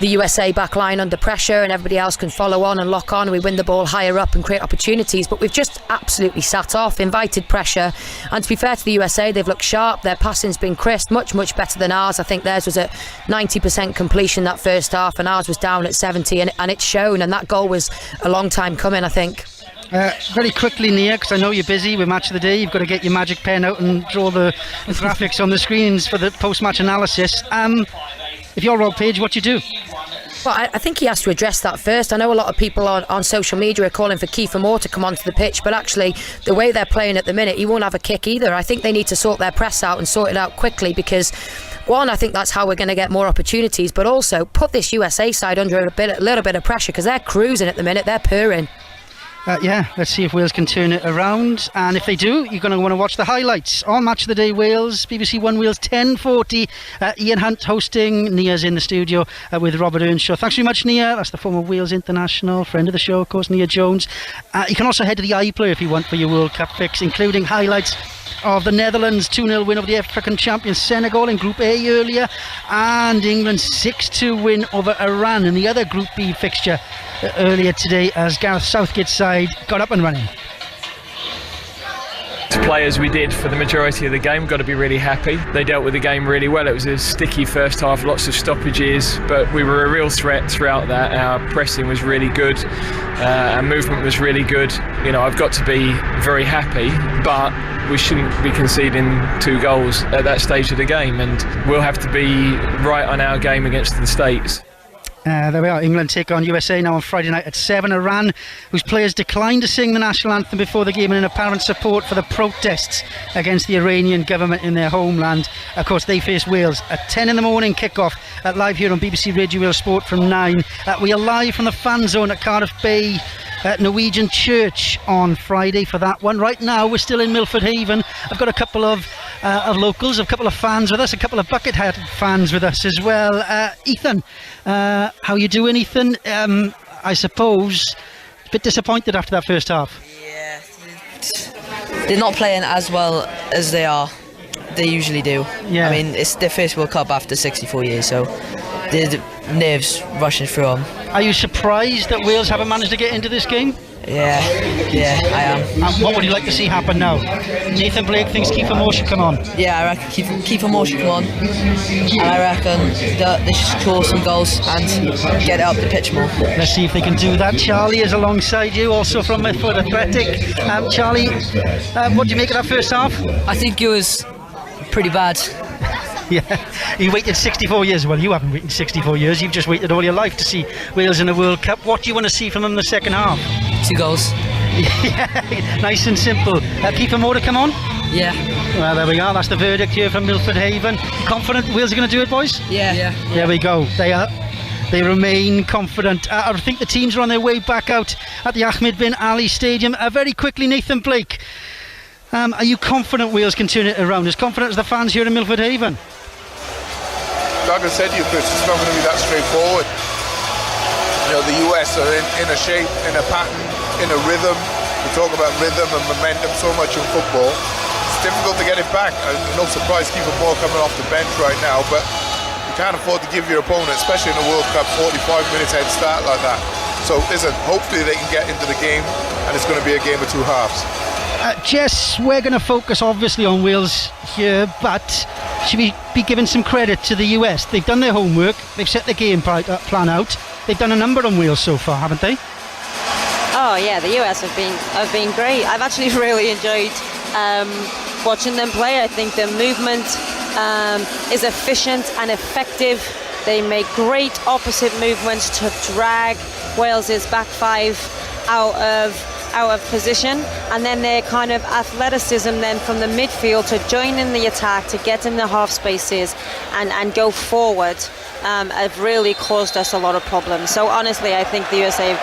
the USA back line under pressure and everybody else can follow on and lock on, and we win the ball higher up and create opportunities. But we've just absolutely sat off, invited pressure, and to be fair to the USA, they've looked sharp. Their passing's been crisp, much better than ours. I think theirs was at 90% completion that first half, and ours was down at 70, and it's shown, and that goal was a long time coming, I think. Very quickly, Nia, because I know you're busy with Match of the Day. You've got to get your magic pen out and draw the graphics on the screens for the post-match analysis. If you're Rob Page, what do you do? Well, I think he has to address that first. I know a lot of people on social media are calling for Kiefer Moore to come onto the pitch, but actually the way they're playing at the minute, he won't have a kick either. I think they need to sort their press out and sort it out quickly, because one, I think that's how we're going to get more opportunities, but also put this USA side under a little bit of pressure, because they're cruising at the minute, they're purring. Let's see if Wales can turn it around, and if they do, you're going to want to watch the highlights on Match of the Day Wales, BBC One Wales 10:40. Ian Hunt hosting, Nia's in the studio with Robert Earnshaw. Thanks very much, Nia. That's the former Wales international, friend of the show, of course, Nia Jones. You can also head to the iPlayer if you want for your World Cup fix, including highlights of the Netherlands 2-0 win over the African champions Senegal in Group A earlier, and England's 6-2 win over Iran in the other Group B fixture earlier today, as Gareth Southgate's side got up and running. To play as we did for the majority of the game, got to be really happy. They dealt with the game really well. It was a sticky first half, lots of stoppages, but we were a real threat throughout that. Our pressing was really good, our movement was really good. You know, I've got to be very happy, but we shouldn't be conceding 2 goals at that stage of the game, and we'll have to be right on our game against the States. There we are. England take on USA now on Friday night at 7. Iran, whose players declined to sing the national anthem before the game in apparent support for the protests against the Iranian government in their homeland. Of course, they face Wales at 10 in the morning kick-off live here on BBC Radio Wales Sport from 9. We are live from the fan zone at Cardiff Bay Norwegian Church on Friday for that one. Right now we're still in Milford Haven. I've got a couple of locals, a couple of fans with us, a couple of Buckethead fans with us as well. Ethan, how you doing, Ethan? I suppose a bit disappointed after that first half. Yeah, they're not playing as well as they usually do. Yeah. I mean, it's their first World Cup after 64 years, so the nerves rushing through them. Are you surprised that Wales haven't managed to get into this game? Yeah, I am. And what would you like to see happen now? Nathan Blake thinks Kiefer Moore should come on. Yeah, I reckon Kiefer Moore should come on, and I reckon that they should score some goals and get it up the pitch more. Let's see if they can do that. Charlie is alongside you, also from Milford Athletic. Charlie, what do you make of that first half? I think it was pretty bad. Yeah, you waited 64 years. Well, you haven't waited 64 years. You've just waited all your life to see Wales in the World Cup. What do you want to see from them in the second half? 2 goals. Yeah, nice and simple. Kiefer Moore to come on? Yeah. Well, there we are. That's the verdict here from Milford Haven. Confident Wales are going to do it, boys? Yeah. There we go. They remain confident. I think the teams are on their way back out at the Ahmed bin Ali Stadium. Very quickly, Nathan Blake. Are you confident Wales can turn it around? As confident as the fans here in Milford Haven? Like I said to you, Chris, it's not going to be that straightforward. You know, the US are in a shape, in a pattern, in a rhythm. We talk about rhythm and momentum so much in football. It's difficult to get it back. No surprise Kiefer Moore coming off the bench right now, but you can't afford to give your opponent, especially in a World Cup, 45 minutes head start like that. So listen, hopefully they can get into the game, and it's going to be a game of 2 halves. Jess, we're going to focus obviously on Wales here, but should we be giving some credit to the US? They've done their homework, they've set the game plan out, they've done a number on Wales so far, haven't they? Oh yeah, the US have been great. I've actually really enjoyed watching them play. I think the movement is efficient and effective. They make great opposite movements to drag Wales's back five out of position, and then their kind of athleticism then from the midfield to join in the attack, to get in the half spaces and go forward, have really caused us a lot of problems. So honestly, I think the USA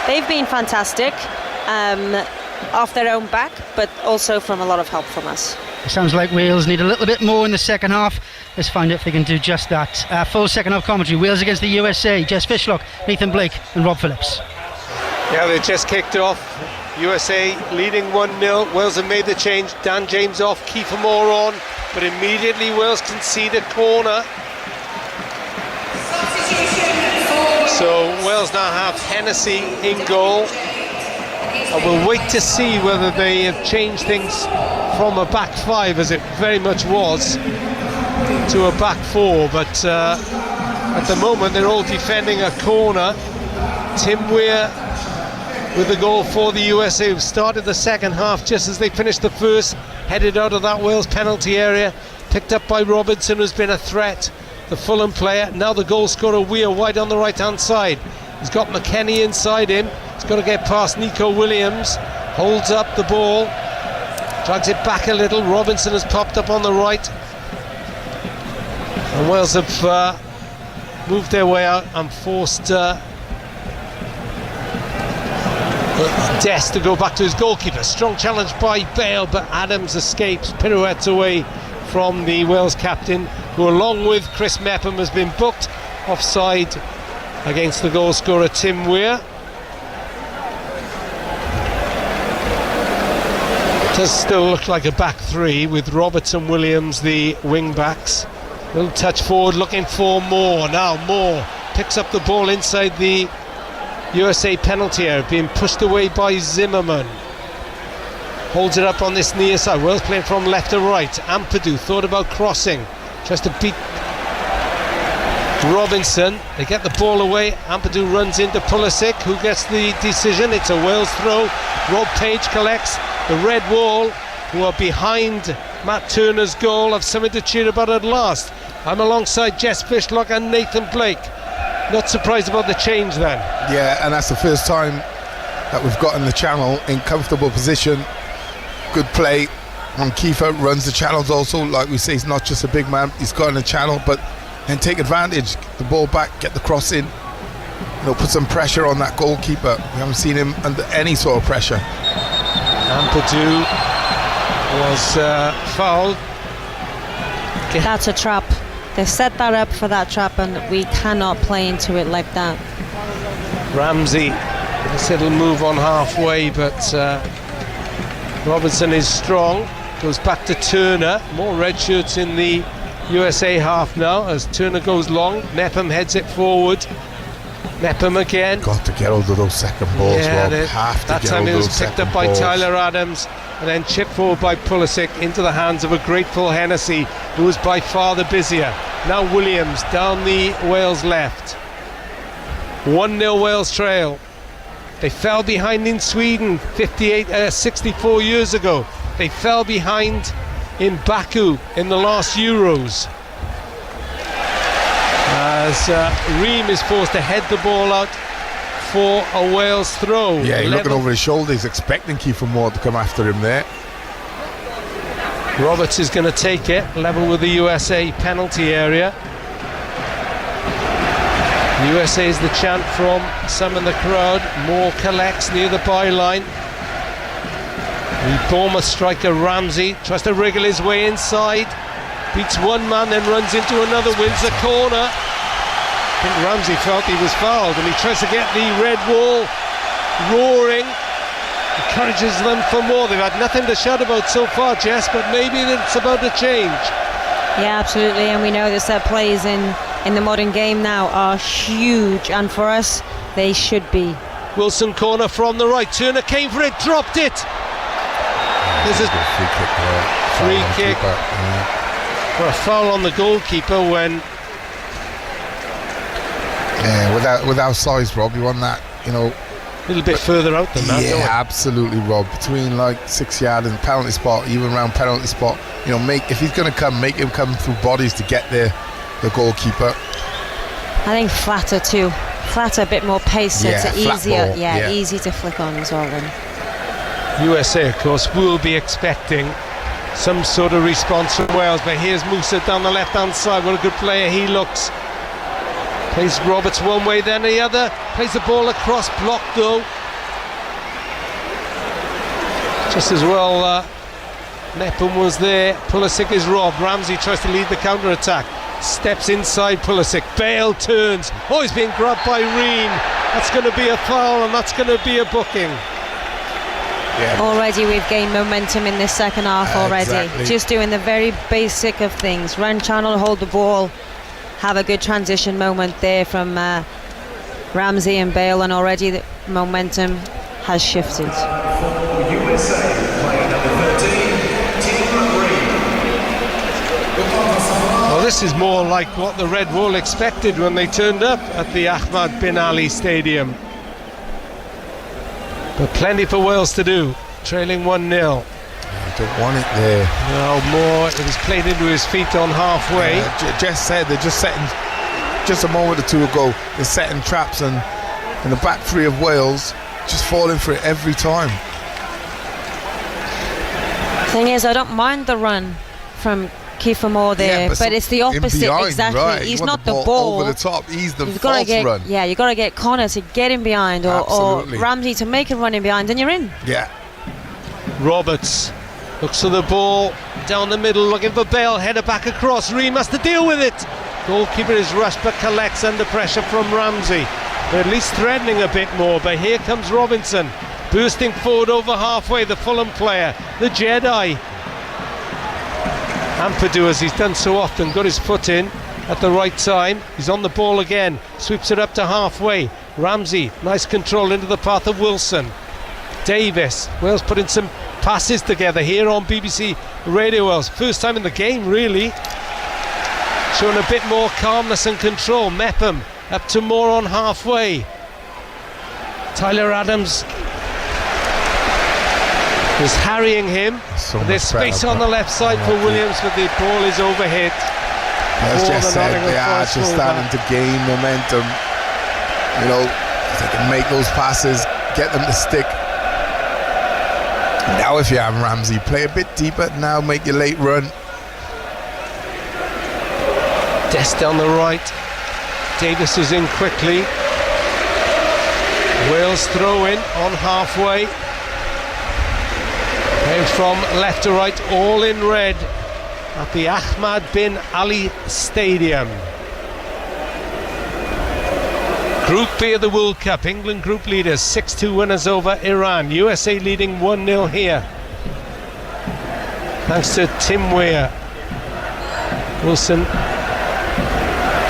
they've been fantastic off their own back, but also from a lot of help from us. It sounds like Wales need a little bit more in the second half. Let's find out if they can do just that. Full second half commentary. Wales against the USA. Jess Fishlock, Nathan Blake and Rob Phillips. Yeah, they just kicked off. USA leading 1-0. Wales have made the change. Dan James off, Kiefer Moore on, but immediately Wales concede a corner. So Wales now have Hennessy in goal. And we'll wait to see whether they have changed things from a back five, as it very much was, to a back four. But at the moment they're all defending a corner. Tim Weir with the goal for the USA, who started the second half just as they finished the first, headed out of that Wales penalty area, picked up by Robinson, who's been a threat, the Fulham player. Now the goal scorer Weir wide on the right hand side. He's got McKennie inside him. He's got to get past Nico Williams. Holds up the ball, drags it back a little. Robinson has popped up on the right, and Wales have moved their way out and forced Dest to go back to his goalkeeper. Strong challenge by Bale, but Adams escapes, pirouettes away from the Wales captain, who along with Chris Mepham has been booked offside against the goal scorer Tim Weir. It does still look like a back three with Roberts and Williams the wing backs. Little touch forward looking for Moore. Now Moore picks up the ball inside the USA penalty area, being pushed away by Zimmerman. Holds it up on this near side. Wales playing from left to right. Ampadu thought about crossing, tries to beat Robinson. They get the ball away. Ampadu runs into Pulisic, who gets the decision. It's a Wales throw. Rob Page collects. The red wall, who are behind Matt Turner's goal, have something to cheer about at last. I'm alongside Jess Fishlock and Nathan Blake. Not surprised about the change then. Yeah, and that's the first time that we've gotten the channel in comfortable position. Good play. And Kiefer runs the channels also. Like we say, he's not just a big man, he's got in the channel, but then take advantage, get the ball back, get the cross in, put some pressure on that goalkeeper. We haven't seen him under any sort of pressure. Ampadu was fouled. That's a trap. They set that up for that trap, and we cannot play into it like that. Ramsey, this little move on halfway, but Robinson is strong. Goes back to Turner. More red shirts in the USA half now as Turner goes long. Mepham heads it forward. Mepham again. Got to get hold of those second balls, yeah, Rob. Have to that get time hold it of was those picked up second by balls. Tyler Adams and then chipped forward by Pulisic into the hands of a grateful Hennessy, who was by far the busier. Now Williams down the Wales left. 1-0 Wales trail. They fell behind in Sweden 64 years ago. They fell behind in Baku in the last Euros. As Ream is forced to head the ball out for a Wales throw. Yeah, he's looking over his shoulder. He's expecting Kiefer Moore to come after him there. Roberts is going to take it, level with the USA penalty area. The USA is the chant from some in the crowd. Moore collects near the byline. The Bournemouth striker Ramsey tries to wriggle his way inside, beats one man, then runs into another, wins the corner. I think Ramsey felt he was fouled, and he tries to get the red wall roaring, encourages them for more. They've had nothing to shout about so far, Jess, but maybe it's about to change. Yeah, absolutely, and we know the set plays in the modern game now are huge, and for us, they should be. Wilson corner from the right. Turner came for it, dropped it. There's a free kick for a foul on the goalkeeper when. Yeah, without size, Rob, you want that, little bit further out than that. Yeah, absolutely, Rob. Between like 6 yard and penalty spot, even around penalty spot, you know, if he's going to come, make him come through bodies to get there, the goalkeeper. I think flatter too. Flatter, a bit more pace, so Yeah, it's flat easier. ball, Yeah, easy to flick on as well then. USA, of course, will be expecting some sort of response from Wales, but here's Musa down the left-hand side. What a good player he looks. Plays Roberts one way, then the other. Plays the ball across, blocked though. Just as well, Mepham was there. Pulisic is robbed. Ramsey tries to lead the counter-attack. Steps inside Pulisic. Bale turns. Oh, he's being grabbed by Reen. That's going to be a foul, and that's going to be a booking. Yeah. Already we've gained momentum in this second half already. Exactly. Just doing the very basic of things. Run channel, hold the ball, have a good transition moment there from Ramsey and Bale, and already the momentum has shifted. USA, playing number 13, Tim Reed. Well, this is more like what the Red Bull expected when they turned up at the Ahmad bin Ali Stadium. But plenty for Wales to do, trailing 1-0. You don't want it there. No more. It was played into his feet on halfway. Jess said they're just setting, just a moment or two ago, they're setting traps, and the back three of Wales just falling for it every time. Thing is, I don't mind the run from Kiefer Moore there, Yeah, but it's the opposite. behind, Exactly. right. He's You want not the the ball. over the top. He's the You've gotta false get, run. yeah, you got to get Connor to get him behind, or Absolutely. Ramsey to make a run in behind, and you're in. Yeah. Roberts looks for the ball down the middle, looking for Bale, header back across. Reem has to deal with it. Goalkeeper is rushed but collects under pressure from Ramsey. They're at least threatening a bit more, but here comes Robinson, bursting forward over halfway, the Fulham player, the Jedi. Ampadu, as he's done so often, got his foot in at the right time. He's on the ball again, sweeps it up to halfway. Ramsey, nice control into the path of Wilson. Davis, Wales putting some passes together here on BBC Radio Wales. First time in the game, really. Showing a bit more calmness and control. Mepham up to Moore on halfway. Tyler Adams is harrying him. There's space on the left side for Williams, but the ball is overhit. As Jess said, they are just starting to gain momentum. You know, if they can make those passes, get them to stick. Now if you have Ramsey, play a bit deeper now, make your late run. Dest down the right. Davis is in quickly. Wales throw in on halfway. Playing from left to right, all in red at the Ahmad bin Ali Stadium. Group B of the World Cup, England group leaders, 6-2 winners over Iran. USA leading 1-0 here. Thanks to Tim Weir. Wilson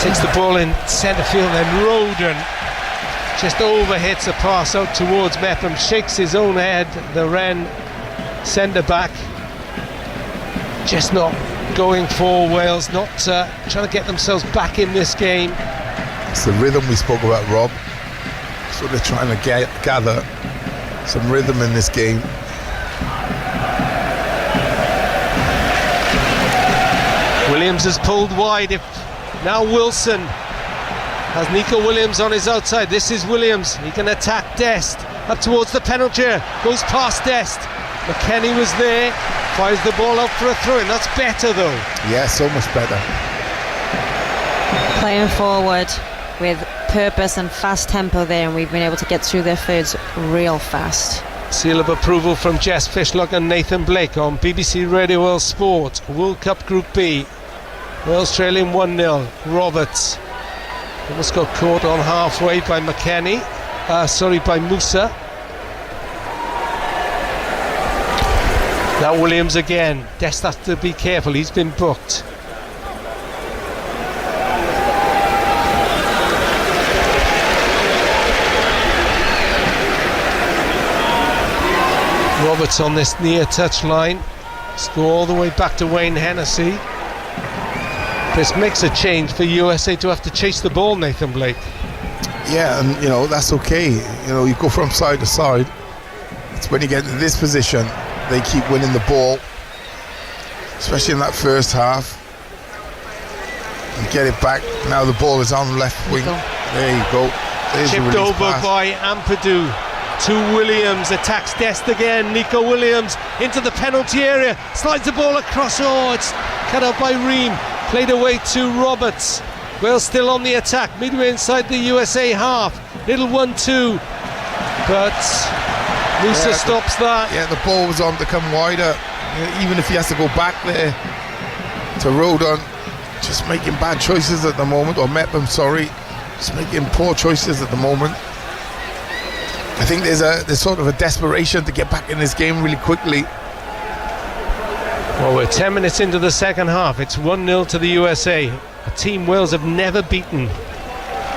takes the ball in centre field, then Roden just overhits a pass out towards Mepham, shakes his own head, the Wren centre back. Just not going for Wales, not trying to get themselves back in this game. It's the rhythm we spoke about, Rob. So they're trying to gather some rhythm in this game. Williams has pulled wide. Now Wilson has Nico Williams on his outside. This is Williams. He can attack Dest up towards the penalty. Goes past Dest. McKennie was there. Fires the ball out for a throw-in. That's better though. Yeah, so much better. Playing forward with purpose and fast tempo there, and we've been able to get through their thirds real fast. Seal of approval from Jess Fishlock and Nathan Blake on BBC Radio Wales Sport. World Cup Group B. Wales trailing 1-0. Roberts almost got caught on halfway by McKennie. By Musa. Now Williams again. Dest has to be careful, he's been booked. Roberts on this near touch line. Let's go all the way back to Wayne Hennessy. This makes a change for USA to have to chase the ball, Nathan Blake. Yeah, and that's okay. You go from side to side. It's when you get to this position, they keep winning the ball, especially in that first half. You get it back. Now the ball is on left wing. There you go. There's chipped the over pass by Ampadu to Williams. Attacks Dest again. Nico Williams into the penalty area. Slides the ball across. Oh, it's cut out by Ream. Played away to Roberts. Wales still on the attack, midway inside the USA half. Little 1-2, but Musa stops that. Yeah, the ball was on to come wider. Even if he has to go back there to Rodon, just making bad choices at the moment, or Mepham, sorry, just making poor choices at the moment. I think there's sort of a desperation to get back in this game really quickly. Well, we're 10 minutes into the second half. It's 1-0 to the USA. A team Wales have never beaten.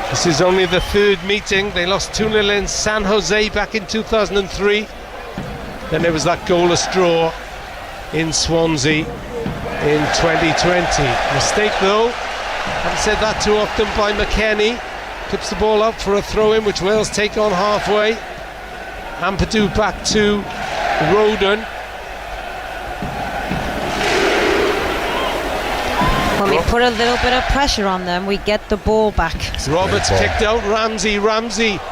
This is only the third meeting. They lost 2-0 in San Jose back in 2003. Then there was that goalless draw in Swansea in 2020. Mistake though. Haven't said that too often by McKennie. Clips the ball up for a throw-in, which Wales take on halfway. Ampadu back to Rodon. When we put a little bit of pressure on them, we get the ball back. Roberts kicked out Ramsey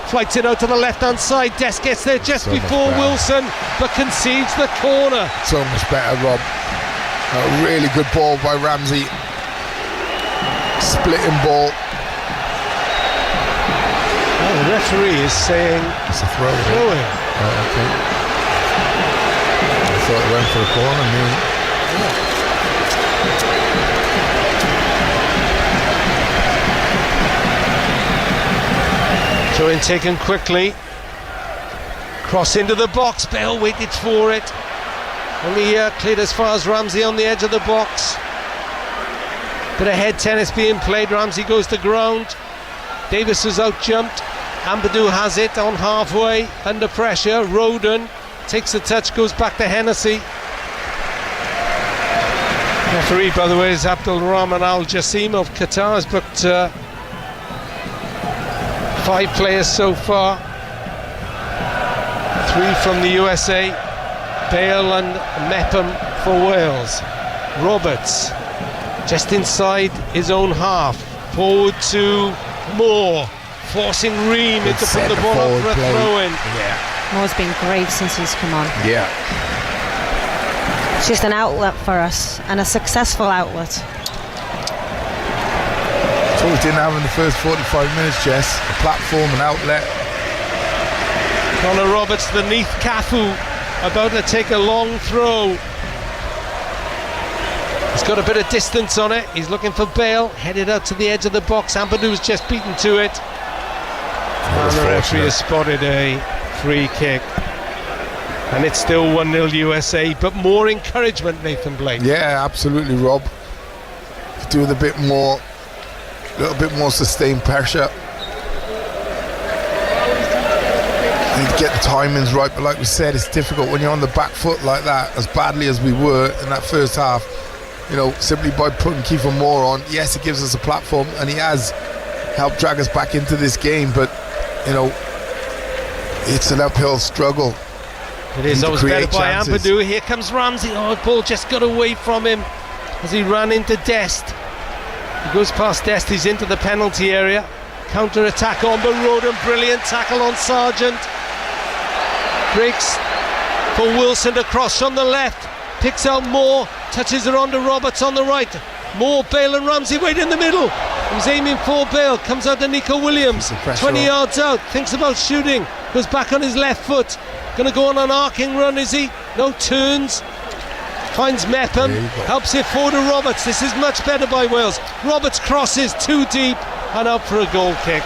flights it out to the left-hand side. Dest gets there just before Wilson, but concedes the corner. So much better, Rob. A really good ball by Ramsey. Splitting ball. Oh, the referee is saying it's a throw. Throwing. Oh, okay. I thought it went for the corner. Yeah. Throw in taken quickly. Cross into the box. Bale waited for it. Only cleared as far as Ramsey on the edge of the box. Bit of head tennis being played. Ramsey goes to ground. Davis is out jumped. Ampadu has it on halfway. Under pressure. Rodon takes the touch, goes back to Hennessy. Referee, by the way, is Abdul Rahman Al Jassim of Qatar. Has booked 5 players so far. 3 from the USA. Bale and Mepham for Wales. Roberts just inside his own half. Forward to Moore, forcing Ream into put the ball up for a throw-in. Yeah. Moore's been great since he's come on. Yeah. It's just an outlet for us, and a successful outlet. That's what we didn't have in the first 45 minutes, Jess. A platform, an outlet. Connor Roberts beneath Cafu, about to take a long throw. He's got a bit of distance on it. He's looking for Bale, headed out to the edge of the box. Ampadu's just beaten to it. And the referee has spotted a free kick. And it's still 1-0 USA, but more encouragement, Nathan Blake. Yeah, absolutely, Rob. Do with a little bit more sustained pressure. Need to get the timings right, but like we said, it's difficult when you're on the back foot like that, as badly as we were in that first half. Simply by putting Kiefer Moore on, yes, it gives us a platform, and he has helped drag us back into this game, but it's an uphill struggle. It is. That was better by Ampadu. Here comes Ramsey. Oh, the ball just got away from him as he ran into Dest. He goes past Dest. He's into the penalty area. Counter attack on Rodon. Brilliant tackle on Sargent. Breaks for Wilson to cross from the left. Picks out Moore. Touches it on to Roberts on the right. Moore, Bale and Ramsey wait in the middle. He's aiming for Bale. Comes out to Nico Williams. 20 yards out. Thinks about shooting. Goes back on his left foot. Going to go on an arcing run, is he? No, turns. Finds Mepham. Helps it forward to Roberts. This is much better by Wales. Roberts crosses too deep and out for a goal kick.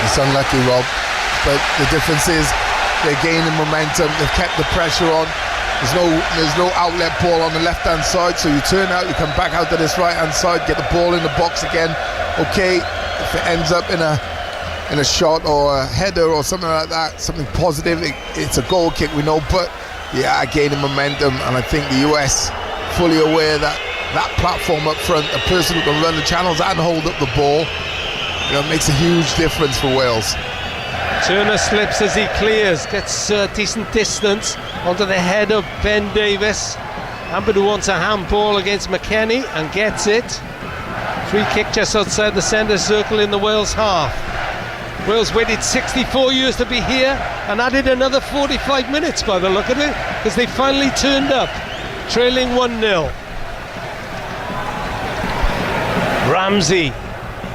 It's unlucky, Rob. But the difference is they're gaining momentum. They've kept the pressure on. There's no outlet ball on the left-hand side, so you turn out, you come back out to this right-hand side, get the ball in the box again. Okay, if it ends up in a shot or a header or something like that, something positive, it's a goal kick, we know, but yeah, gaining momentum, and I think the US fully aware that platform up front, a person who can run the channels and hold up the ball, It makes a huge difference for Wales. Turner slips as he clears, gets decent distance onto the head of Ben Davis. Ampadu wants a handball against McKennie and gets it. Free kick just outside the centre circle in the Wales half. Wales waited 64 years to be here and added another 45 minutes by the look of it, because they finally turned up, trailing 1-0. Ramsey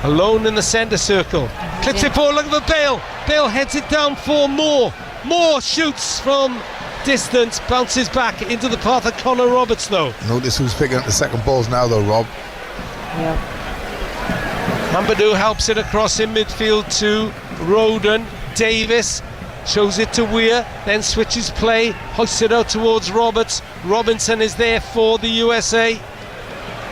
alone in the centre circle, clips it forward, look for Bale. Bale heads it down for Moore. Moore shoots from distance, bounces back into the path of Connor Roberts though. Notice who's picking up the second balls now though, Rob. Yeah. Ampadu helps it across in midfield to Roden. Davis shows it to Weir, then switches play, hoists it out towards Roberts. Robinson is there for the USA.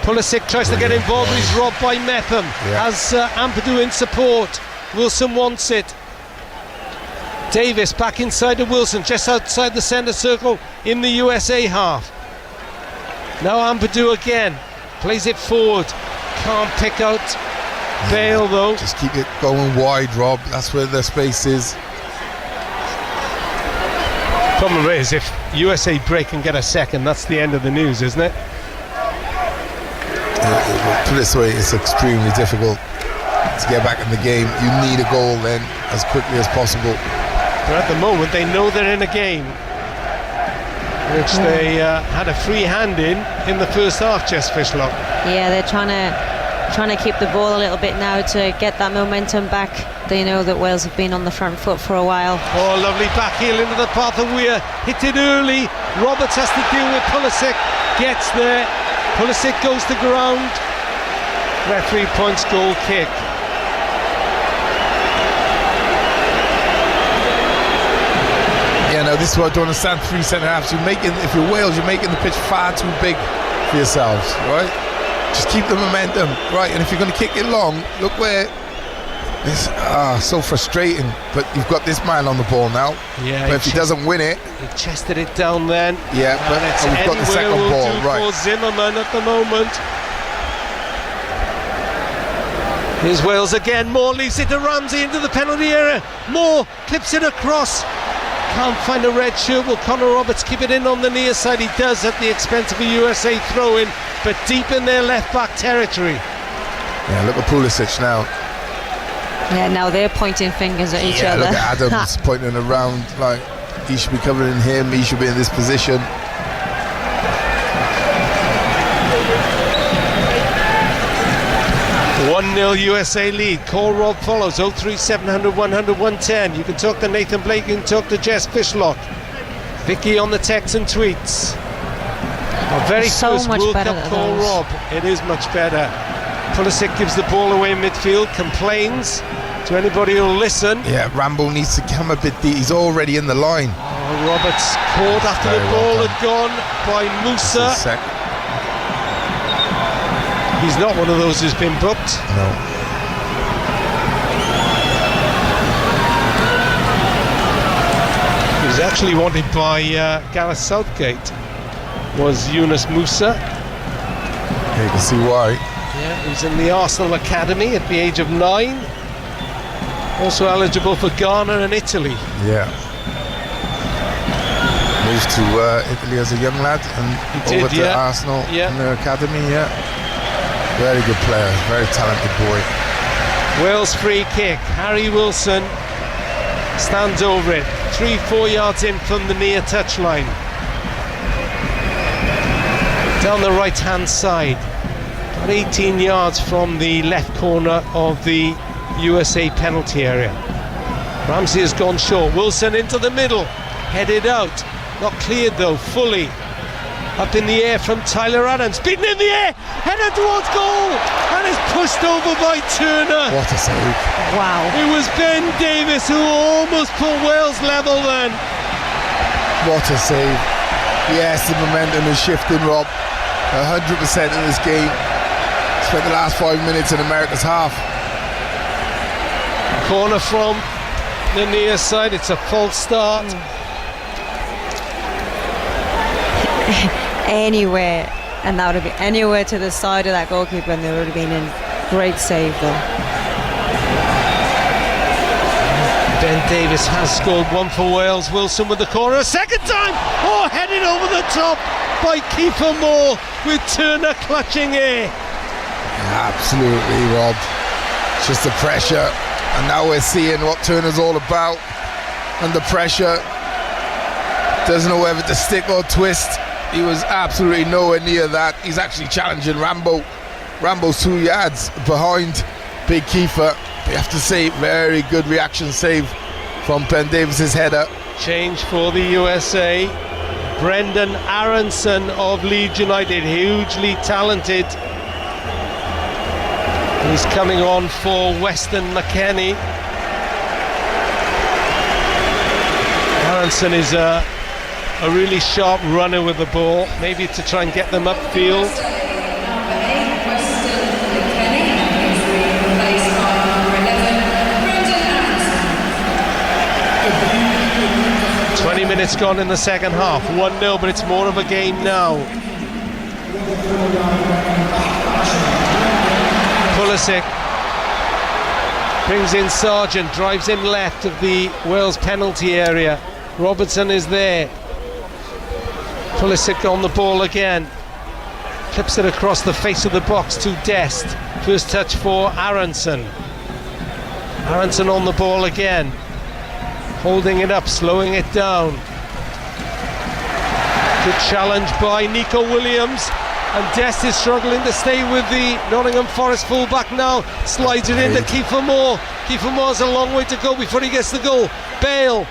Pulisic tries to get involved, but he's robbed by Mepham. Has Ampadu in support. Wilson wants it. Davis back inside to Wilson, just outside the centre circle in the USA half. Now Ampadu again, plays it forward. Can't pick out Bale though. Just keep it going wide, Rob. That's where the space is. Problem is, if USA break and get a second, that's the end of the news, isn't it? Put it this way, it's extremely difficult to get back in the game. You need a goal then as quickly as possible. But at the moment, they know they're in a game, which they had a free hand in the first half, Jess Fishlock. Yeah, they're trying to keep the ball a little bit now to get that momentum back. They know that Wales have been on the front foot for a while. Oh, lovely back heel into the path of Weir. Hit it early. Roberts has to deal with Pulisic. Gets there. Pulisic goes to ground. Referee points goal kick. Yeah, no, this is what I don't understand. 3 centre halves. If you're Wales, you're making the pitch far too big for yourselves, right? Just keep the momentum, right? And if you're going to kick it long, look where it's so frustrating. But you've got this man on the ball now. Yeah. But if he doesn't win it, he chested it down then. Yeah, but we've got the second ball, right? For Zimmerman at the moment. Here's Wales again. Moore leaves it to Ramsey into the penalty area. Moore clips it across. Can't find a red shirt. Will Connor Roberts keep it in on the near side? He does, at the expense of a USA throw-in, but deep in their left-back territory. Yeah, look at Pulisic now. Yeah, now they're pointing fingers at each other. Look at Adams pointing around like he should be covering him, he should be in this position. One 0 USA lead. Call Rob follows 03700 100 110. You can talk to Nathan Blake, you can talk to Jess Fishlock. Vicky on the text and tweets. Our very first World Cup call, Rob. It is much better. Pulisic gives the ball away in midfield, complains to anybody who'll listen. Yeah, Rambo needs to come a bit deep. He's already in the line. Oh, Roberts caught after the ball had gone by Musa. He's not one of those who's been booked. No. He was actually wanted by Gareth Southgate, was Yunus Musa. Yeah, you can see why. Yeah, he was in the Arsenal Academy at the age of 9. Also eligible for Ghana and Italy. Yeah. Moved to Italy as a young lad and over to Arsenal in the academy, Very good player, very talented boy. Wales free kick. Harry Wilson stands over it. 3-4 yards in from the near touchline. Down the right hand side. About 18 yards from the left corner of the USA penalty area. Ramsey has gone short. Wilson into the middle. Headed out. Not cleared though, fully. Up in the air from Tyler Adams, beaten in the air, headed towards goal, and is pushed over by Turner. What a save. Wow. It was Ben Davis who almost put Wales level then. What a save. Yes, the momentum is shifting, Rob. 100% in this game. Spent the last 5 minutes in America's half. Corner from the near side, it's a false start. Anywhere, and that would have been anywhere to the side of that goalkeeper, and they would have been in. Great save though. Ben Davies has scored one for Wales. Wilson with the corner a second time. Oh, headed over the top by Kiefer Moore with Turner clutching air. Absolutely, Rob. It's just the pressure, and now we're seeing what Turner's all about. Under pressure, doesn't know whether to stick or twist. He was absolutely nowhere near that. He's actually challenging Rambo. Rambo's 2 yards behind Big Kiefer. You have to say, very good reaction save from Ben Davies' header. Change for the USA. Brendan Aronson of Leeds United, hugely talented. He's coming on for Weston McKennie. Aronson is a really sharp runner with the ball, maybe to try and get them upfield. 20 minutes gone in the second half, 1-0, but it's more of a game now. Pulisic brings in Sargent, drives in left of the Wales penalty area. Robertson is there. Pulisic on the ball again. Clips it across the face of the box to Dest. First touch for Aronson. Aronson on the ball again. Holding it up, slowing it down. Good challenge by Nico Williams. And Dest is struggling to stay with the Nottingham Forest fullback now. Slides it into Kiefer Moore. Kiefer Moore's a long way to go before he gets the goal. Bale.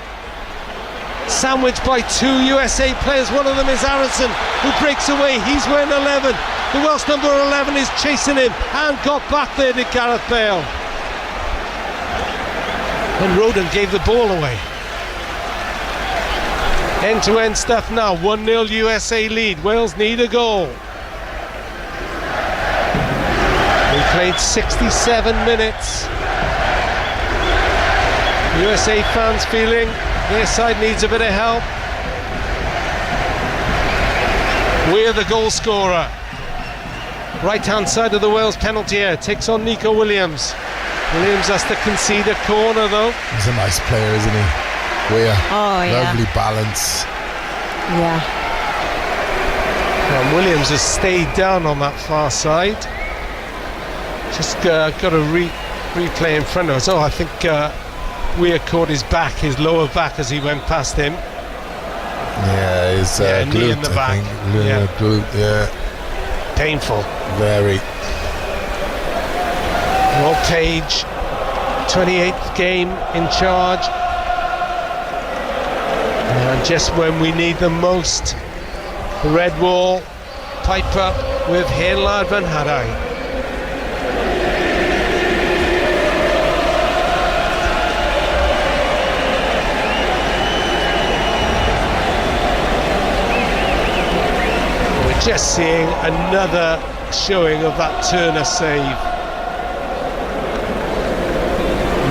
Sandwiched by 2 USA players. One of them is Aronson, who breaks away. He's wearing 11. The Welsh number 11 is chasing him and got back there to Gareth Bale. And Roden gave the ball away. End-to-end stuff now. 1-0 USA lead. Wales need a goal. We played 67 minutes. USA fans feeling their side needs a bit of help. We're the goal scorer. Right hand side of the Wales penalty area. Takes on Nico Williams. Williams has to concede a corner though. He's a nice player, isn't he? Weir. Oh, yeah. Lovely balance. Yeah. And Williams has stayed down on that far side. Just got a replay in front of us. Oh, I think Weir caught his back, his lower back, as he went past him. Yeah, his glute, knee in the back. Glute, yeah. Painful. Very. Rob Page, 28th game in charge. And just when we need them most, the red wall, pipe up with Heinlard van Hadai. We're just seeing another showing of that Turner save.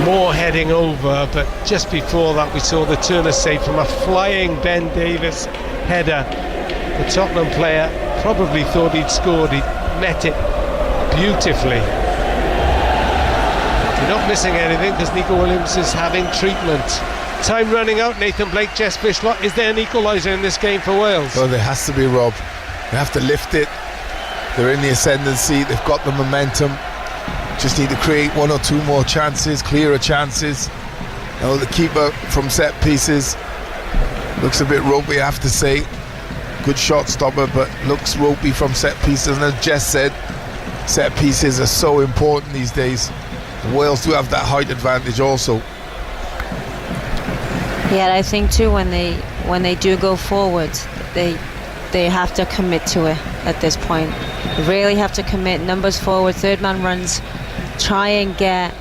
Moore heading over, but just before that we saw the Turner save from a flying Ben Davies header. The Tottenham player probably thought he'd scored. He met it beautifully. You're not missing anything because Nico Williams is having treatment. Time running out. Nathan Blake, Jess Fishlock. Is there an equaliser in this game for Wales? Oh, there has to be, Rob. They have to lift it. They're in the ascendancy. They've got the momentum. Just need to create one or two more chances, clearer chances. You know, the keeper from set pieces looks a bit ropey, I have to say. Good shot stopper, but looks ropey from set pieces. And as Jess said, set pieces are so important these days. Wales do have that height advantage also. Yeah, I think too when they do go forward, they have to commit to it at this point. They really have to commit. Numbers forward, third man runs. Try and get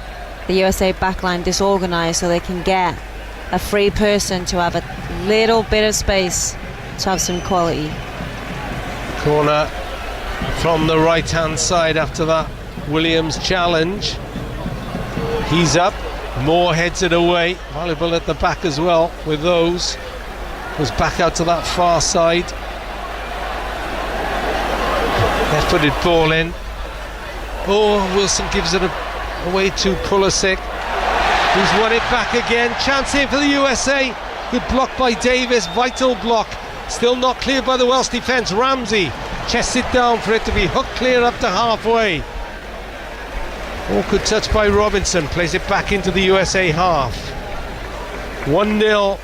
the USA backline disorganised so they can get a free person to have a little bit of space to have some quality. Corner from the right hand side after that Williams challenge. He's up. Moore heads it away. Valuable at the back as well with those. Was back out to that far side. Left-footed ball in. Oh, Wilson gives it away to Pulisic. He's won it back again. Chance here for the USA. Good block by Davis, vital block. Still not cleared by the Welsh defence. Ramsey chests it down for it to be hooked clear up to halfway. Awkward touch by Robinson, plays it back into the USA half. 1-0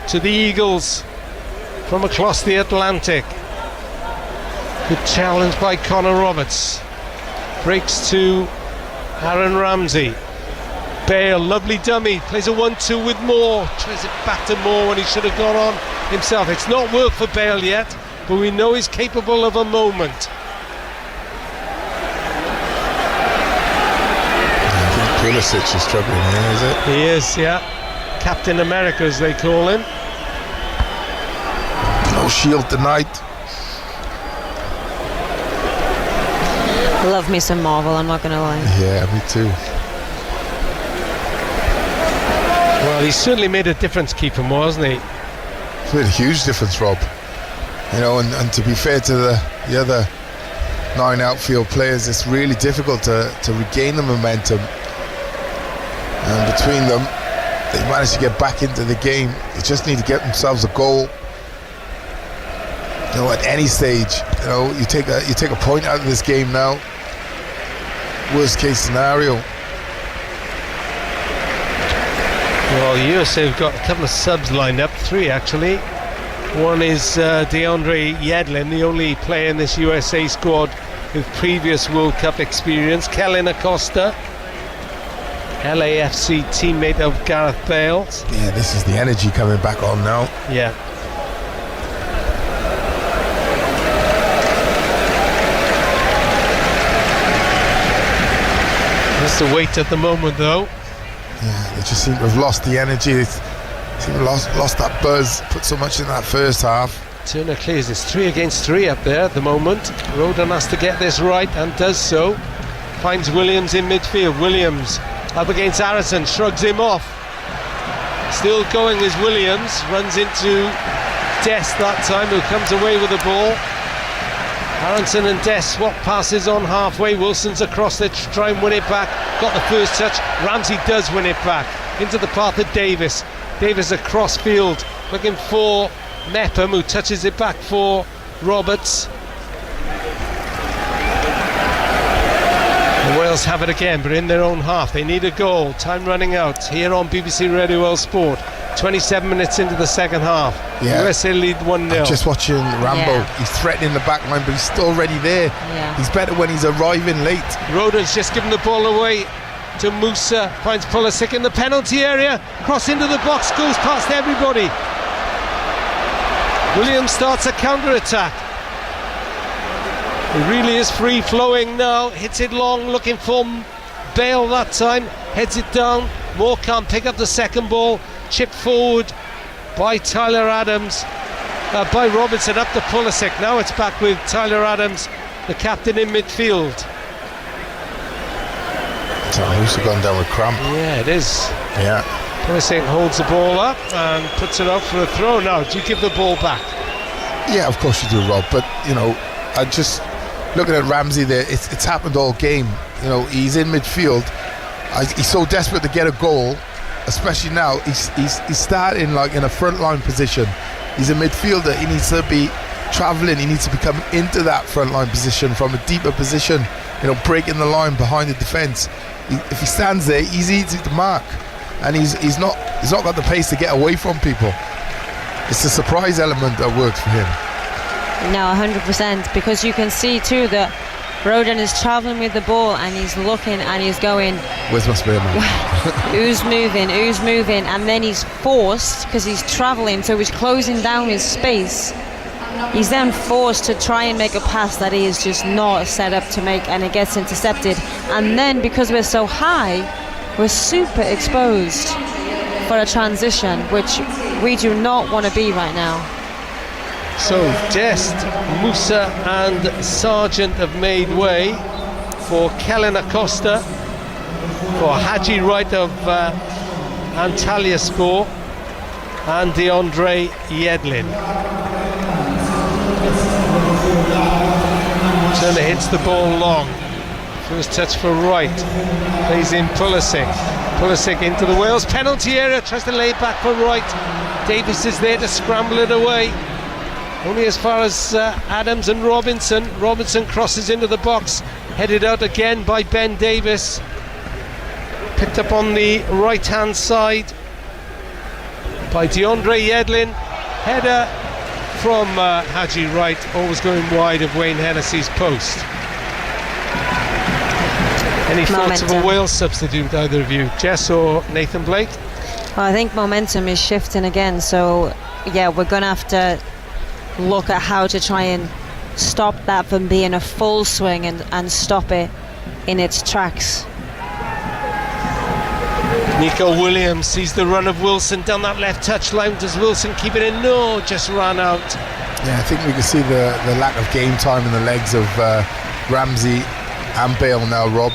to the Eagles from across the Atlantic. Good challenge by Connor Roberts. Breaks to Aaron Ramsey. Bale, lovely dummy, plays a 1-2 with Moore. Tries it back to Moore when he should have gone on himself. It's not worked for Bale yet, but we know he's capable of a moment. Pulisic is struggling here, is it? He is, yeah. Captain America, as they call him. No shield tonight. Love me some Marvel, I'm not going to lie. Yeah, me too. Well, he certainly made a difference, Keeper Moore, hasn't he? It's made a huge difference, Rob. You know, and to be fair to the other 9 outfield players, it's really difficult to regain the momentum. And between them, they managed to get back into the game. They just need to get themselves a goal. You know, at any stage, you know, you take a point out of this game now. Worst case scenario. Well, USA have got a couple of subs lined up, 3 actually. One is DeAndre Yedlin, the only player in this USA squad with previous World Cup experience. Kellen Acosta, LAFC teammate of Gareth Bale. Yeah, this is the energy coming back on now. Yeah. Just the weight at the moment, though. Yeah, they just seem to have lost the energy. They seem to have lost that buzz. Put so much in that first half. Turner clears. It's 3 against 3 up there at the moment. Roden has to get this right and does so. Finds Williams in midfield. Williams up against Harrison, shrugs him off. Still going is Williams. Runs into Dest that time, who comes away with the ball. Harrison and Dest swap passes on halfway. Wilson's across there to try and win it back. Got the first touch. Ramsey does win it back into the path of Davis. Davis across field looking for Mepham, who touches it back for Roberts. The Wales have it again, but in their own half. They need a goal. Time running out here on BBC Radio World Sport. 27 minutes into the second half. Yeah. USA lead 1-0. Just watching Rambo. Yeah. He's threatening the back line, but he's still already there. Yeah. He's better when he's arriving late. Roden's just given the ball away to Musa. Finds Pulisic in the penalty area. Cross into the box, goes past everybody. Williams starts a counter-attack. It really is free-flowing now. Hits it long, looking for Bale that time. Heads it down. Moore can't pick up the second ball. Chipped forward by Tyler Adams. By Robinson up to Pulisic. Now it's back with Tyler Adams, the captain in midfield. Who's gone down with cramp? Yeah, it is. Yeah. Pulisic holds the ball up and puts it out for a throw. Now, do you give the ball back? Yeah, of course you do, Rob. But, you know, I just looking at Ramsey there, it's happened all game. You know, he's in midfield. He's so desperate to get a goal, especially now. He's starting like in a front line position. He's a midfielder. He needs to be travelling. He needs to be coming into that front line position from a deeper position. You know, breaking the line behind the defence. If he stands there, he's easy to mark, and he's not got the pace to get away from people. It's the surprise element that works for him. No, 100%, because you can see too that Roden is travelling with the ball and he's looking and he's going, where's my spare man? who's moving, and then he's forced, because he's travelling, so he's closing down his space. He's then forced to try and make a pass that he is just not set up to make, and it gets intercepted. And then because we're so high, we're super exposed for a transition, which we do not want to be right now. So Dest, Musa and Sargent have made way for Kellen Acosta, for Haji Wright of Antalyaspor, and DeAndre Yedlin. Turner hits the ball long. First touch for Wright. Plays in Pulisic. Pulisic into the Wales penalty area, tries to lay it back for right. Davis is there to scramble it away. Only as far as Adams and Robinson. Robinson crosses into the box, headed out again by Ben Davis. Picked up on the right hand side by DeAndre Yedlin. Header from Haji Wright, always going wide of Wayne Hennessy's post. Any thoughts of a Wales substitute, either of you, Jess or Nathan Blake? Well, I think momentum is shifting again, so yeah, we're going to have to look at how to try and stop that from being a full swing and stop it in its tracks. Nico Williams sees the run of Wilson down that left touchline. Does Wilson keep it in? No, just ran out. Yeah, I think we can see the lack of game time in the legs of Ramsey and Bale now, Rob.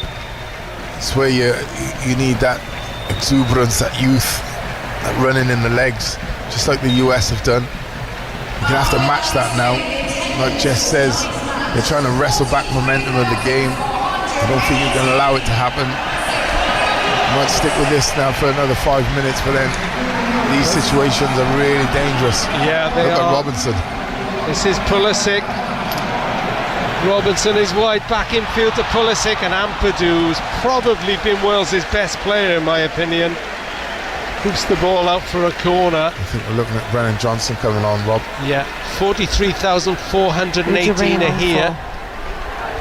It's where you need that exuberance, that youth, that running in the legs, just like the US have done. You're going to have to match that now. Like Jess says, they're trying to wrestle back momentum of the game. I don't think you can allow it to happen. Might stick with this now for another 5 minutes, but then these situations are really dangerous. Yeah, they Look are. at Robinson. This is Pulisic. Robinson is wide back in field to Pulisic, and Ampadu, who's probably been Wales' best player in my opinion, hoops the ball out for a corner. I think we're looking at Brennan Johnson coming on, Rob. Yeah, 43,418 are here.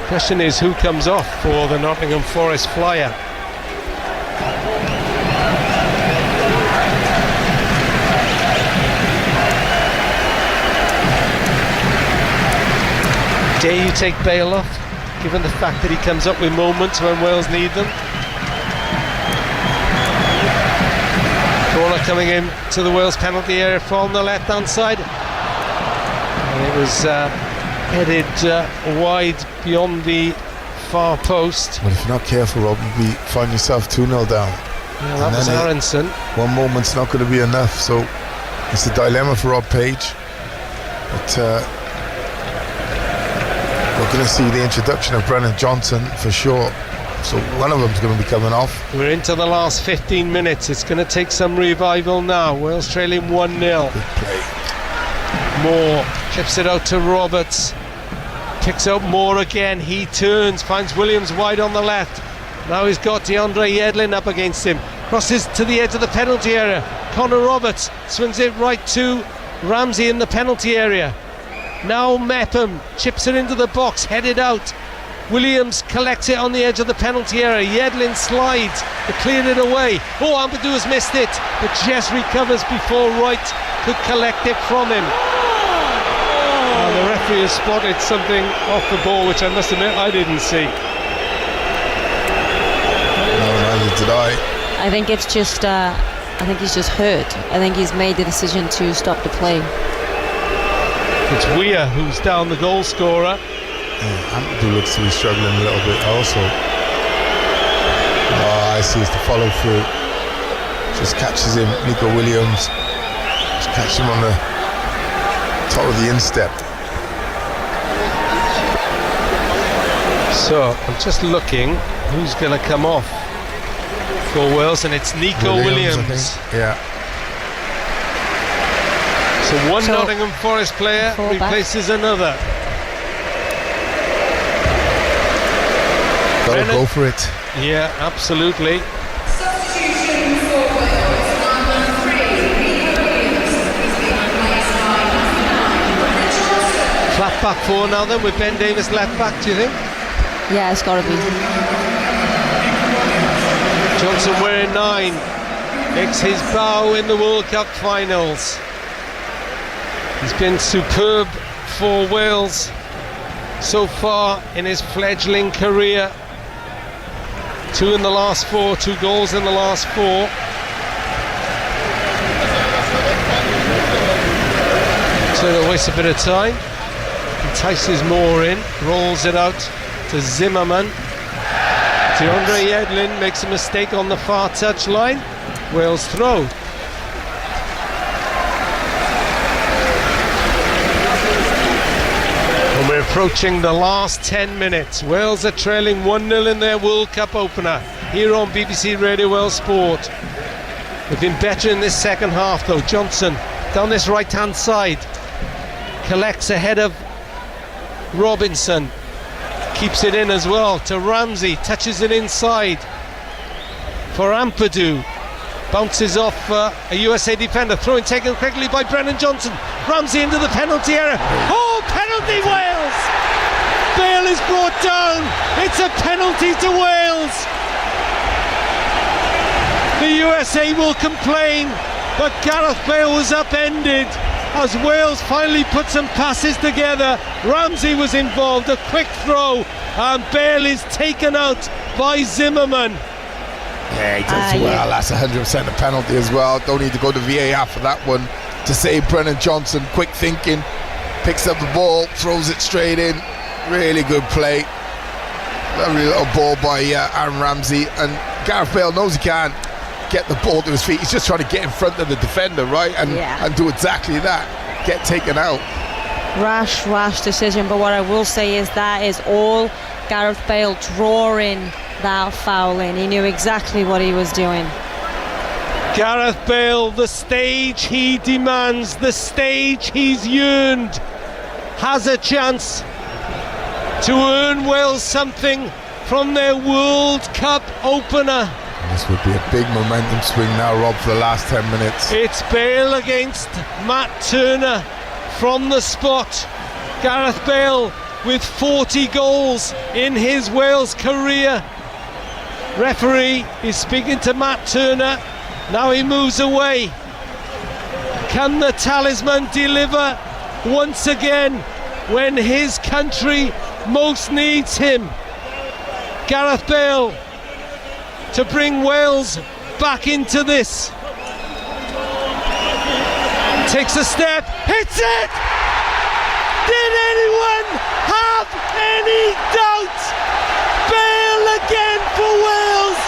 Question is, who comes off for the Nottingham Forest Flyer? Dare you take Bale off, given the fact that he comes up with moments when Wales need them? Corner coming in to the Wales penalty area from the left hand side, and it was headed wide beyond the far post. But if you're not careful, Rob, you'll find yourself 2-0 down. Yeah, that was Aronson. One moment's not going to be enough, so it's a dilemma for Rob Page. But we're going to see the introduction of Brennan Johnson for sure. So one of them's going to be coming off. We're into the last 15 minutes. It's going to take some revival now. Wales trailing 1-0. Good play. Moore chips it out to Roberts. Picks out Moore again. He turns, finds Williams wide on the left. Now he's got DeAndre Yedlin up against him. Crosses to the edge of the penalty area. Connor Roberts swings it right to Ramsey in the penalty area. Now Mepham chips it into the box, headed out. Williams collects it on the edge of the penalty area. Yedlin slides, but cleared it away. Oh, Ampadu has missed it, but Jess recovers before Wright could collect it from him. The referee has spotted something off the ball, which I must admit I didn't see. No, neither did I. I think it's just, I think he's just hurt. I think he's made the decision to stop the play. It's Weir who's down the goal scorer. Ampadu looks to be struggling a little bit also. I see it's the follow through. Just catches him, Nico Williams. Just catches him on the top of the instep. So I'm just looking who's going to come off for Wales, and it's Nico Williams. I think. Yeah. So one Nottingham Forest player replaces another. Gotta go for it. Yeah, absolutely. Substitution for Wales, number 3. Flat back four now then, with Ben Davis left back, do you think? Yeah, it's got to be. Johnson wearing 9. Makes his bow in the World Cup finals. He's been superb for Wales so far in his fledgling career. 2 in the last 4, 2 goals in the last 4. So they'll waste a bit of time. Entices Moore in, rolls it out to Zimmerman. DeAndre Yedlin makes a mistake on the far touch line. Wales throw. And we're approaching the last 10 minutes. Wales are trailing 1-0 in their World Cup opener. here on BBC Radio Wales Sport. We've been better in this second half though. Johnson down this right hand side, collects ahead of Robinson, keeps it in as well to Ramsey, touches it inside for Ampadu, bounces off a USA defender, throw-in taken quickly by Brennan Johnson. Ramsey into the penalty area. Oh, penalty Wales! Bale is brought down. It's a penalty to Wales. The USA will complain, but Gareth Bale was upended as Wales finally put some passes together. Ramsey was involved, a quick throw, and Bale is taken out by Zimmerman. Yeah, he does well. That's 100% a penalty as well. Don't need to go to VAR for that one to save Brennan Johnson. Quick thinking, picks up the ball, throws it straight in. Really good play. Lovely little ball by Aaron Ramsey, and Gareth Bale knows he can't get the ball to his feet. He's just trying to get in front of the defender, right? And do exactly that. Get taken out. Rash decision, but what I will say is that is all Gareth Bale drawing that foul in. He knew exactly what he was doing. Gareth Bale, the stage he demands, the stage he's yearned, has a chance to earn Wales something from their World Cup opener. This would be a big momentum swing now, Rob, for the last 10 minutes. It's Bale against Matt Turner from the spot. Gareth Bale with 40 goals in his Wales career. Referee is speaking to Matt Turner. Now he moves away. Can the talisman deliver once again when his country most needs him? Gareth Bale to bring Wales back into this. Takes a step, hits it! Did anyone have any doubt? Bale again for Wales.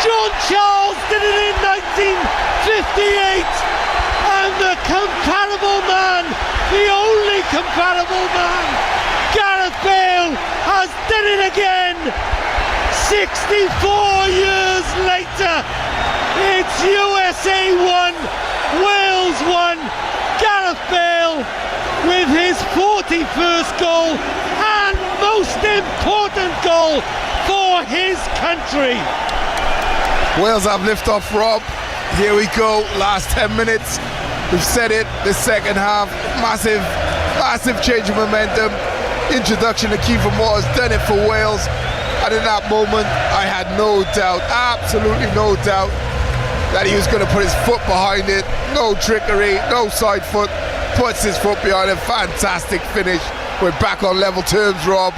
John Charles did it in 1958, and the comparable man, the only comparable man, Gareth Bale, has done it again. 64 years later, it's USA 1, Wales 1. Gareth Bale with his 41st goal and most important goal for his country. Wales have lift-off, Rob. Here we go, last 10 minutes. We've said it, the second half, massive change of momentum. Introduction to Kiefer Moore has done it for Wales. And in that moment, I had no doubt, absolutely no doubt, that he was going to put his foot behind it. No trickery, no side foot. Puts his foot behind it. Fantastic finish. We're back on level terms, Rob.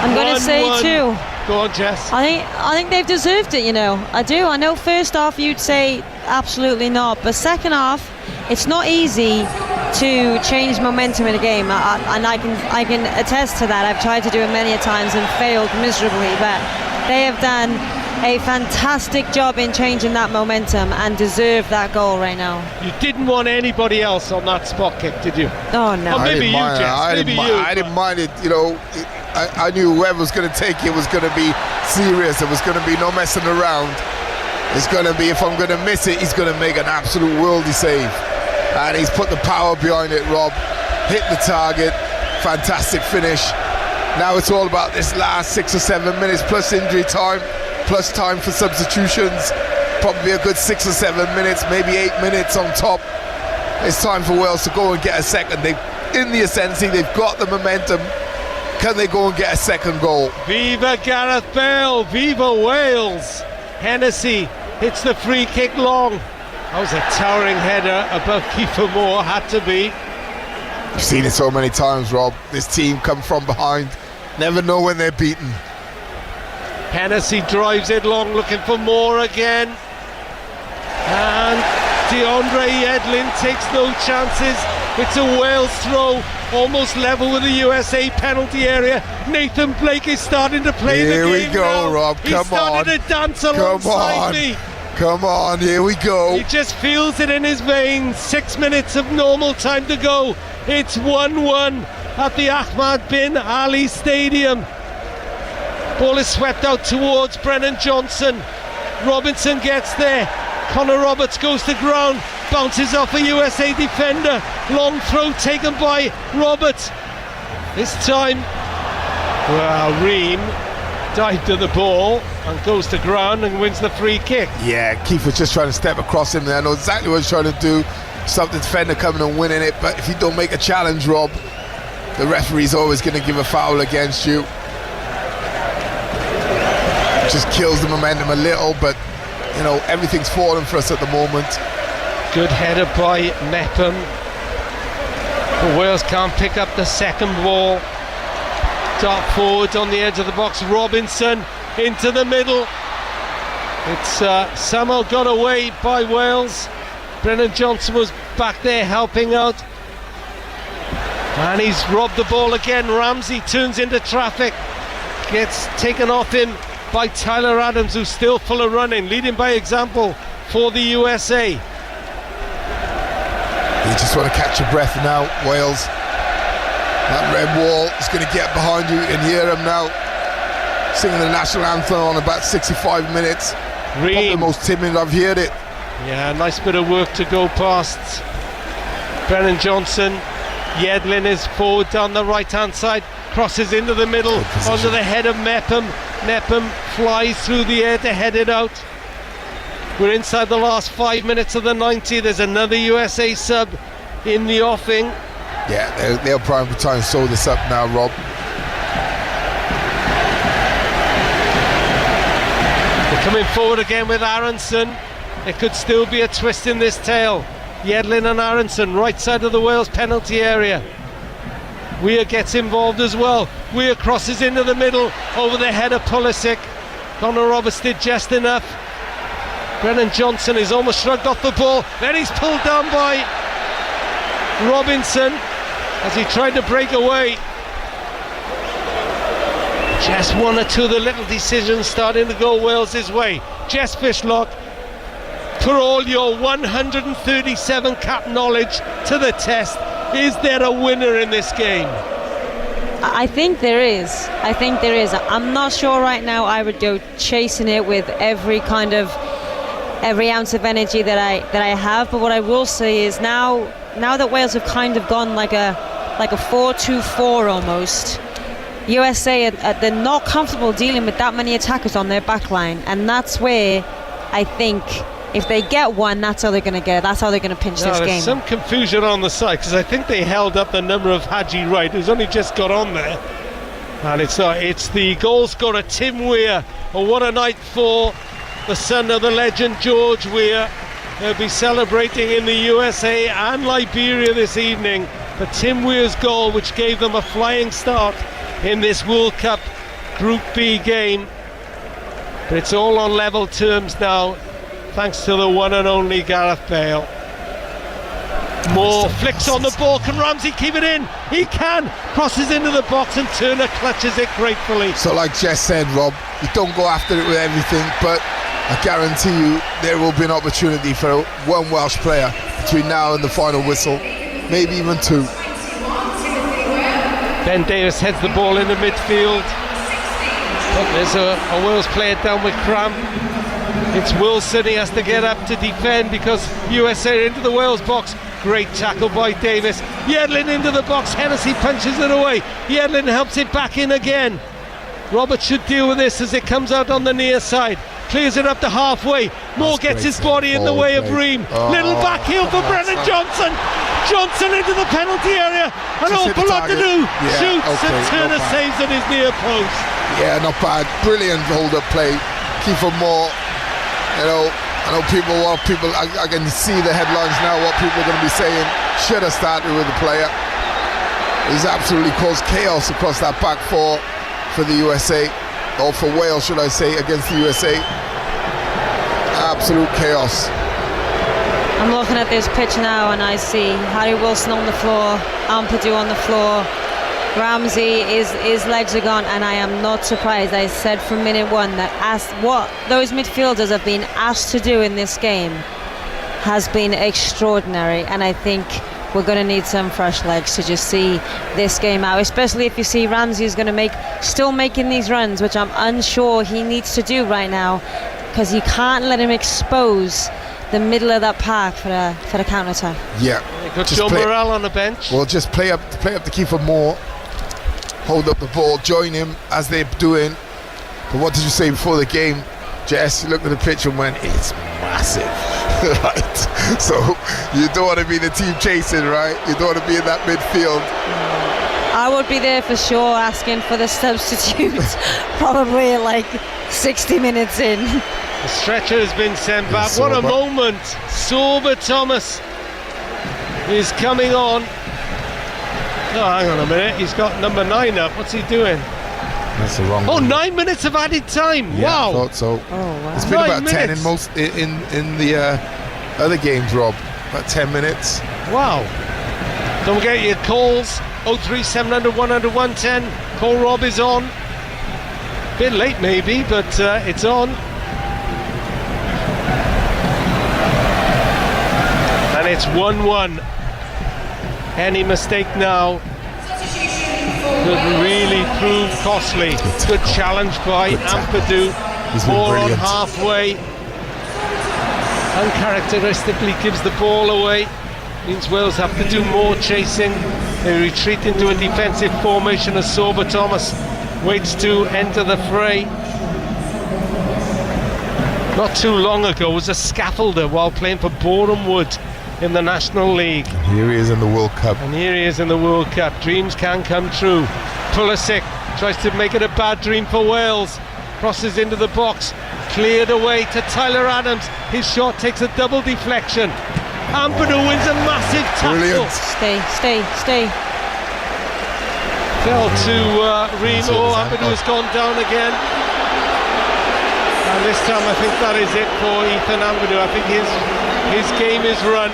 I'm going to say too. Go on, Jess. I think they've deserved it, you know. I do. I know first half you'd say absolutely not, but second half, it's not easy to change momentum in a game, and I can attest to that. I've tried to do it many a times and failed miserably, but they have done a fantastic job in changing that momentum and deserve that goal right now. You didn't want anybody else on that spot kick, did you? Oh no. Or maybe you, Jess. I didn't mind it. You know, I knew whoever was going to take it was going to be serious. It was going to be no messing around. It's going to be, if I'm going to miss it, he's going to make an absolute worldie save. And he's put the power behind it, Rob. Hit the target. Fantastic finish. Now it's all about this last 6 or 7 minutes, plus injury time, plus time for substitutions. Probably a good 6 or 7 minutes, maybe 8 minutes on top. It's time for Wales to go and get a second. In the ascendancy, they've got the momentum. Can they go and get a second goal? Viva Gareth Bale, viva Wales. Hennessy hits the free kick long. That was a towering header above Kiefer Moore, had to be. I've seen it so many times, Rob. This team come from behind, never know when they're beaten. Hennessy drives it long, looking for Moore again. And DeAndre Yedlin takes no chances. It's a Wales throw, almost level with the USA penalty area. Nathan Blake is starting to play the game. Here we go, now. Rob. Come on. He's starting to dance alongside me. Come on, here we go. He just feels it in his veins. 6 minutes of normal time to go. It's 1-1 at the Ahmad bin Ali Stadium. Ball is swept out towards Brennan Johnson. Robinson gets there. Connor Roberts goes to ground, bounces off a USA defender. Long throw taken by Roberts. This time, Ream dived to the ball and goes to ground and wins the free kick. Yeah, Keith was just trying to step across him there. I know exactly what he's trying to do. Stop the defender coming and winning it, but if you don't make a challenge, Rob, the referee's always going to give a foul against you. Just kills the momentum a little, but you know, everything's falling for us at the moment. Good header by Mepham. But Wales can't pick up the second ball. Dart forward on the edge of the box. Robinson into the middle. It's somehow got away by Wales. Brennan Johnson was back there helping out. And he's robbed the ball again. Ramsey turns into traffic. Gets taken off him by Tyler Adams, who's still full of running, leading by example for the USA. You just want to catch your breath now, Wales. That red wall is going to get behind you and hear him now singing the national anthem on about 65 minutes. Probably the most timid I've heard it. Yeah, nice bit of work to go past Brennan Johnson. Yedlin is forward down the right hand side, crosses into the middle onto the head of Mepham. Mepham flies through the air to head it out. We're inside the last 5 minutes of the 90. There's another USA sub in the offing. Yeah, they'll probably try and sew this up now, Rob. They're coming forward again with Aronson. It could still be a twist in this tale. Yedlin and Aronson, right side of the Wales penalty area. Weir gets involved as well. Weir crosses into the middle over the head of Pulisic. Connor Roberts did just enough. Brennan Johnson is almost shrugged off the ball. Then he's pulled down by Robinson as he tried to break away. Just one or two of the little decisions starting to go Wales' way. Jess Fishlock, put all your 137 cap knowledge to the test. Is there a winner in this game? I think there is. I'm not sure right now I would go chasing it with every ounce of energy that I have, but what I will say is now that Wales have kind of gone like a 4-2-4 almost, USA they're not comfortable dealing with that many attackers on their back line, and that's where I think if they get one, that's how they're going to get it. That's how they're going to pinch this game. There's some confusion on the side because I think they held up the number of Haji Wright, who's only just got on there, and it's the goal scorer Tim Weir. Oh, what a night for the son of the legend George Weir. They'll be celebrating in the USA and Liberia this evening for Tim Weir's goal, which gave them a flying start in this World Cup Group B game. But it's all on level terms now, thanks to the one and only Gareth Bale. More flicks on the ball. Can Ramsey keep it in? He can. Crosses into the box and Turner clutches it gratefully. So like Jess said, Rob, you don't go after it with everything, but I guarantee you there will be an opportunity for one Welsh player between now and the final whistle, maybe even two. Ben Davies heads the ball in the midfield. But there's a Wales player down with cramp. It's Wilson, he has to get up to defend because USA into the Wales box. Great tackle by Davis. Yedlin into the box, Hennessy punches it away. Yedlin helps it back in again. Roberts should deal with this as it comes out on the near side. Clears it up to halfway. Moore gets his body in the way of Ream. Little back heel for Brennan Johnson. Johnson into the penalty area. An awful lot to do. Shoots and Turner saves at his near post. Yeah, not bad. Brilliant hold-up play. Kiefer Moore. You know, I know I can see the headlines now, what people are going to be saying. Should have started with the player. He's absolutely caused chaos across that back four for the USA, or for Wales should I say, against the USA. Absolute chaos. I'm looking at this pitch now and I see Harry Wilson on the floor, Ampadu on the floor, Ramsey, his legs are gone, and I am not surprised. I said from minute one that what those midfielders have been asked to do in this game has been extraordinary, and I think we're going to need some fresh legs to just see this game out, especially if you see Ramsey is going to still making these runs, which I'm unsure he needs to do right now, because you can't let him expose the middle of that park for the counter attack. Yeah. Got Joe Morrell on the bench. Well, just play up the Kiefer Moore, hold up the ball, join him as they're doing. But what did you say before the game, Jess? You looked at the pitch and went, it's massive. Right? So you don't want to be the team chasing, right? You don't want to be in that midfield. I would be there for sure, asking for the substitutes probably like 60 minutes in. The stretcher has been sent back. What a moment. Sorba Thomas is coming on. Oh, hang on a minute. He's got number 9 up. What's he doing? That's the wrong one. 9 minutes of added time. Yeah, Wow. I thought so. Oh, wow. It's been 9 about 10 minutes. in the other games, Rob. About 10 minutes. Wow. Don't forget your calls. 03 700 100 110. Call Rob is on. Bit late maybe, but it's on. And it's 1-1. Any mistake now could really prove costly. Good challenge by Ampadu. He's been More on brilliant. halfway. Uncharacteristically gives the ball away. Means Wales have to do more chasing. They retreat into a defensive formation as Sorba Thomas waits to enter the fray. Not too long ago was a scaffolder while playing for Boreham Wood in the National League. Here he is in the World Cup. And here he is in the World Cup. Dreams can come true. Pulisic tries to make it a bad dream for Wales. Crosses into the box. Cleared away to Tyler Adams. His shot takes a double deflection. Ampadu wins a massive tackle. Brilliant. Stay. Fell to Ream. Oh, Ampadu has gone down again. And this time I think that is it for Ethan Ampadu. I think his game is run.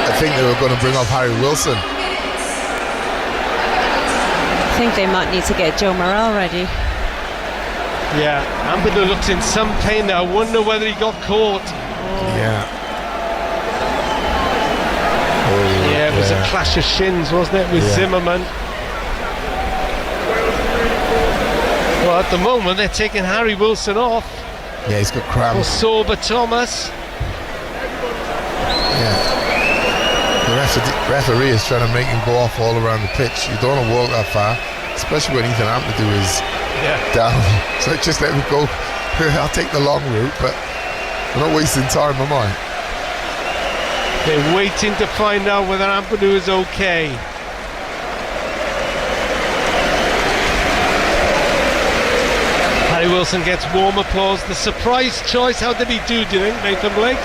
I think they were going to bring up Harry Wilson. I think they might need to get Joe Morrell ready. Yeah, Ampadu looks in some pain there. I wonder whether he got caught. Yeah. Yeah, it was a clash of shins, wasn't it, with Zimmerman? Well, at the moment they're taking Harry Wilson off. Yeah, he's got Or cramps. Sorba Thomas. Yeah. The referee is trying to make him go off all around the pitch. You don't want to walk that far, especially when Ethan Ampadu is down. So just let me go. I'll take the long route, but I'm not wasting time, am I? They're waiting to find out whether Ampadu is okay. Harry Wilson gets warm applause. The surprise choice, how did he do you think, Nathan Blake?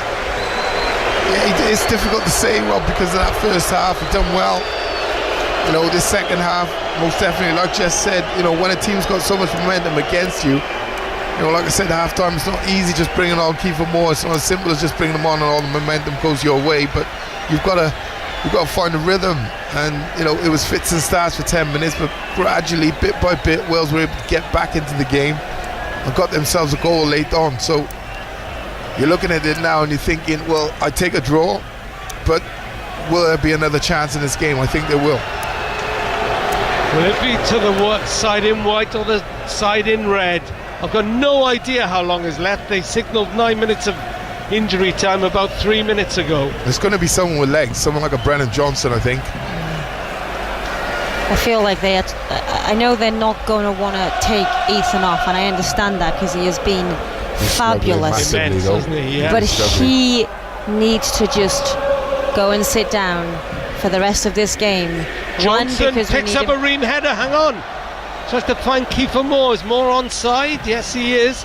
Yeah, it's difficult to say, Rob, because of that first half, he done well. You know, this second half, most definitely, like Jess said, you know, when a team's got so much momentum against you, you know, like I said, half time, it's not easy just bringing on Kiefer Moore. It's not as simple as just bringing them on and all the momentum goes your way. But you've got to find a rhythm. And you know, it was fits and starts for 10 minutes, but gradually, bit by bit, Wales were able to get back into the game and got themselves a goal late on. So you're looking at it now and you're thinking, well, I take a draw, but will there be another chance in this game? I think there will. Will it be to the side in white or the side in red? I've got no idea how long is left. They signalled 9 minutes of injury time about 3 minutes ago. There's going to be someone with legs, someone like a Brennan Johnson, I think. I feel like I know they're not going to want to take Ethan off, and I understand that because he has been fabulous. Immense, hasn't he? Yeah. But he needs to just go and sit down for the rest of this game. Johnson picks up a Ream header. Hang on. Tries to find Kiefer Moore. Is Moore onside? Yes, he is.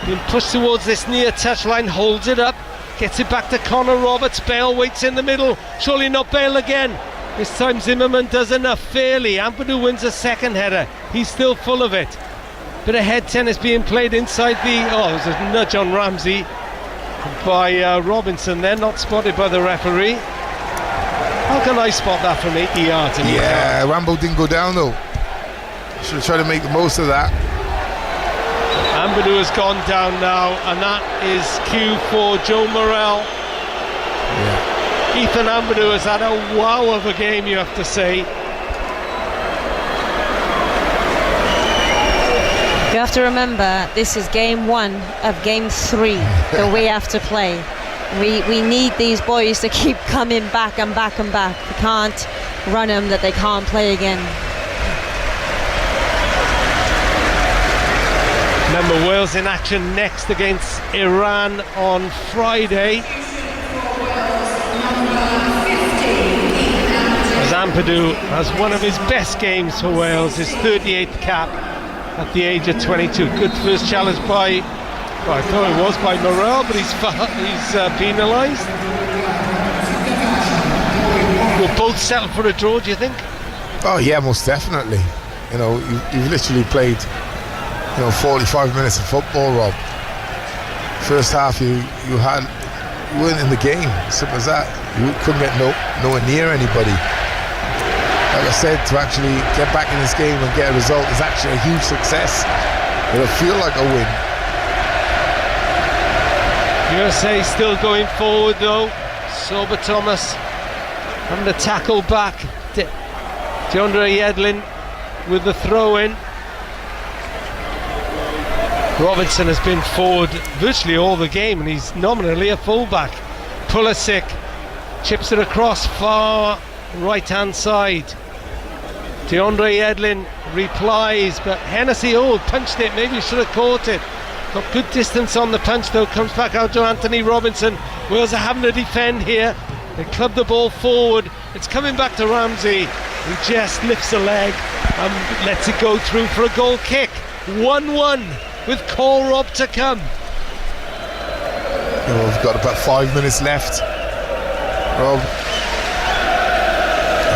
Being pushed towards this near touchline, holds it up, gets it back to Connor Roberts. Bale waits in the middle. Surely not Bale again. This time Zimmerman does enough fairly. Ampadu wins a second header. He's still full of it. Bit of head tennis being played inside the... Oh, there's a nudge on Ramsey by Robinson there, not spotted by the referee. How can I spot that from 80 yards? Yeah, Rambo didn't go down though. Should try to make the most of that. Ampadu has gone down now, and that is cue for Joe Morrell. Yeah. Ethan Ampadu has had a wow of a game, you have to say. You have to remember, this is game 1 of game 3 that we have to play. We need these boys to keep coming back and back and back. We can't run them that they can't play again. Remember, Wales in action next against Iran on Friday. As Ampadu has one of his best games for Wales, his 38th cap at the age of 22. Good first challenge by, well, I thought it was by Morel, but he's penalised. Will both settle for a draw, do you think? Oh yeah, most definitely. You know, you've literally played, 45 minutes of football, Rob. First half you weren't in the game, simple as that. You couldn't get nowhere near anybody. Like I said, to actually get back in this game and get a result is actually a huge success. It'll feel like a win. USA still going forward though. Sober Thomas having to tackle back. DeAndre Yedlin with the throw in. Robinson has been forward virtually all the game and he's nominally a fullback. Pulisic chips it across far right hand side. DeAndre Yedlin replies, but Hennessy punched it, maybe should have caught it. Got good distance on the punch though, comes back out to Anthony Robinson. Wales are having to defend here. They club the ball forward, it's coming back to Ramsey, who just lifts a leg and lets it go through for a goal kick. 1-1 with Cole Robb to come. We've got about 5 minutes left. Rob, I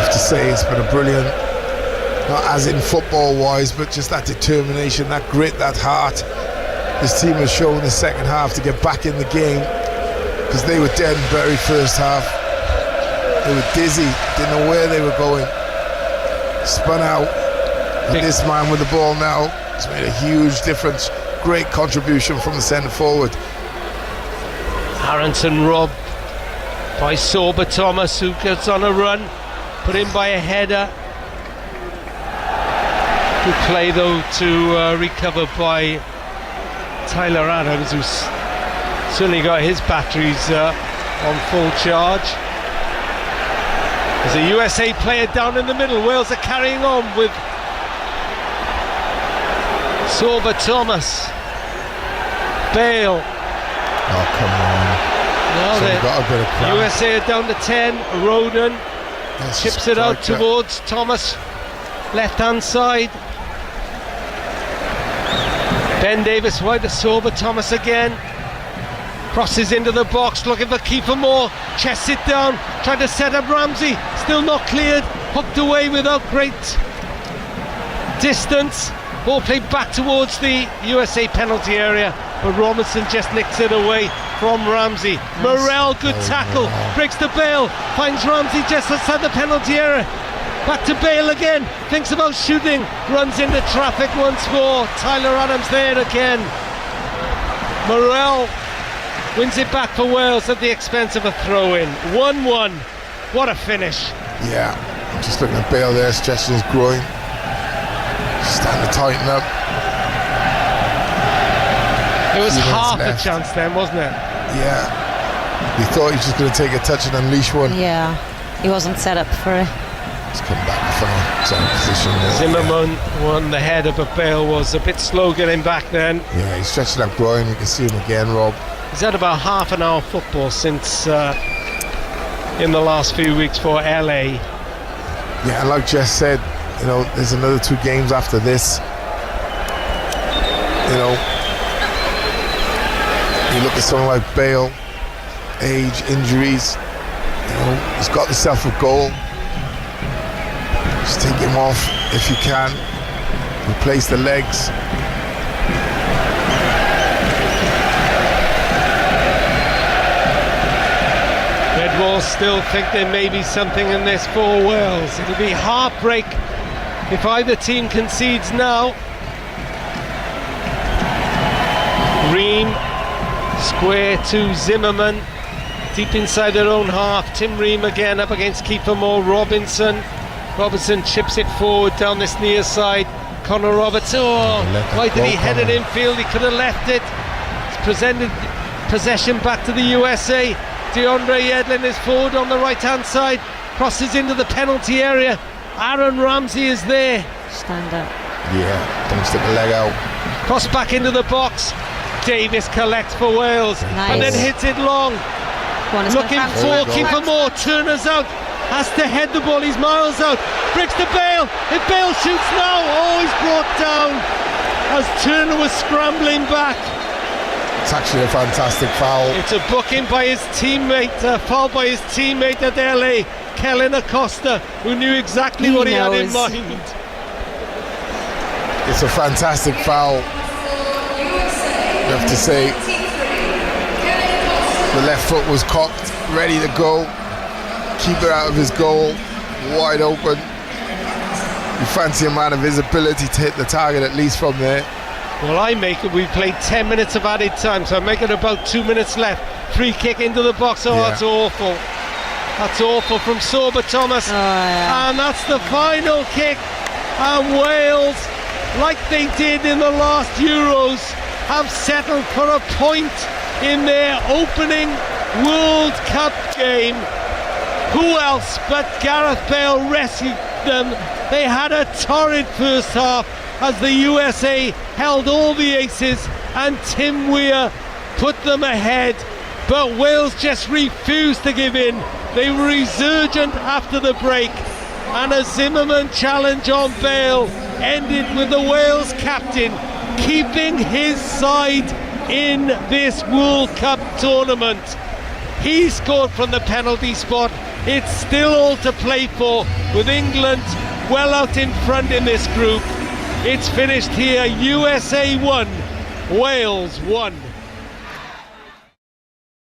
have to say it's been a brilliant, not as in football wise, but just that determination, that grit, that heart this team has shown in the second half to get back in the game, because they were dead and buried first half. They were dizzy, didn't know where they were going, spun out, and this man with the ball now has made a huge difference. Great contribution from the centre forward. Harrington robbed by Sober Thomas, who gets on a run, put in by a header. Good play though to recover by Tyler Adams, who's certainly got his batteries on full charge. There's a USA player down in the middle. Wales are carrying on with Sober Thomas. Bale. Oh, come on. No, got a bit of crap. USA are down to 10. Roden chips it out towards Thomas. Left hand side. Ben Davis wide to Sober Thomas again. Crosses into the box, looking for Kiefer Moore. Chests it down, trying to set up Ramsey. Still not cleared. Hooked away without great distance. Ball played back towards the USA penalty area, but Robinson just nicks it away from Ramsey. Morel, good tackle, breaks the Bale, finds Ramsey just outside the penalty area. Back to Bale again, thinks about shooting, runs into traffic once more. Tyler Adams there again. Morel wins it back for Wales at the expense of a throw-in. 1-1. What a finish. Yeah, just looking at Bale there, stretching his groin. Starting to tighten up. It was half a chance then, wasn't it? Yeah. He thought he was just going to take a touch and unleash one. Yeah, he wasn't set up for it. He's come back from a position. Zimmerman won the header, but Bale was a bit slow getting back then. Yeah, he's stretching that groin. You can see him again, Rob. He's had about half an hour football since in the last few weeks for LA. Yeah, and like Jess said, there's another 2 games after this. You look at someone like Bale, age, injuries, he's got himself a goal. Just take him off if you can. Replace the legs. Red Wolves still think there may be something in this for Wales. It'll be heartbreak if either team concedes now. Ream, square to Zimmerman. deep inside their own half. Tim Ream again up against keeper Mo Robinson. Robinson chips it forward down this near side. Connor Roberts, why did he head it infield? He could have left it. It's presented possession back to the USA. DeAndre Yedlin is forward on the right hand side, crosses into the penalty area. Aaron Ramsey is there. Stand up. Yeah, don't stick a leg out. Cross back into the box. Davis collects for Wales. Nice. And then hits it long. Looking for keeper Moore. Turner's out. Has to head the ball. He's miles out. Bricks to Bale. If Bale shoots now, he's brought down as Turner was scrambling back. It's actually a fantastic foul. It's a booking by his teammate, a foul by his teammate at LA, Kellen Acosta, who knew exactly what he had in mind. It's a fantastic foul. You have to say, the left foot was cocked, ready to go. Keeper out of his goal, wide open. You fancy a man of his ability to hit the target at least from there. Well, I make it. We played 10 minutes of added time, so I make it about 2 minutes left. Free kick into the box. That's awful. That's awful from Sorba Thomas. And that's the final kick. And Wales, like they did in the last Euros, have settled for a point in their opening World Cup game. Who else but Gareth Bale rescued them? They had a torrid first half as the USA held all the aces and Tim Weir put them ahead. But Wales just refused to give in. They were resurgent after the break. And a Zimmerman challenge on Bale ended with the Wales captain keeping his side in this World Cup tournament. He scored from the penalty spot. It's still all to play for, with England well out in front in this group. It's finished here. USA 1, Wales 1.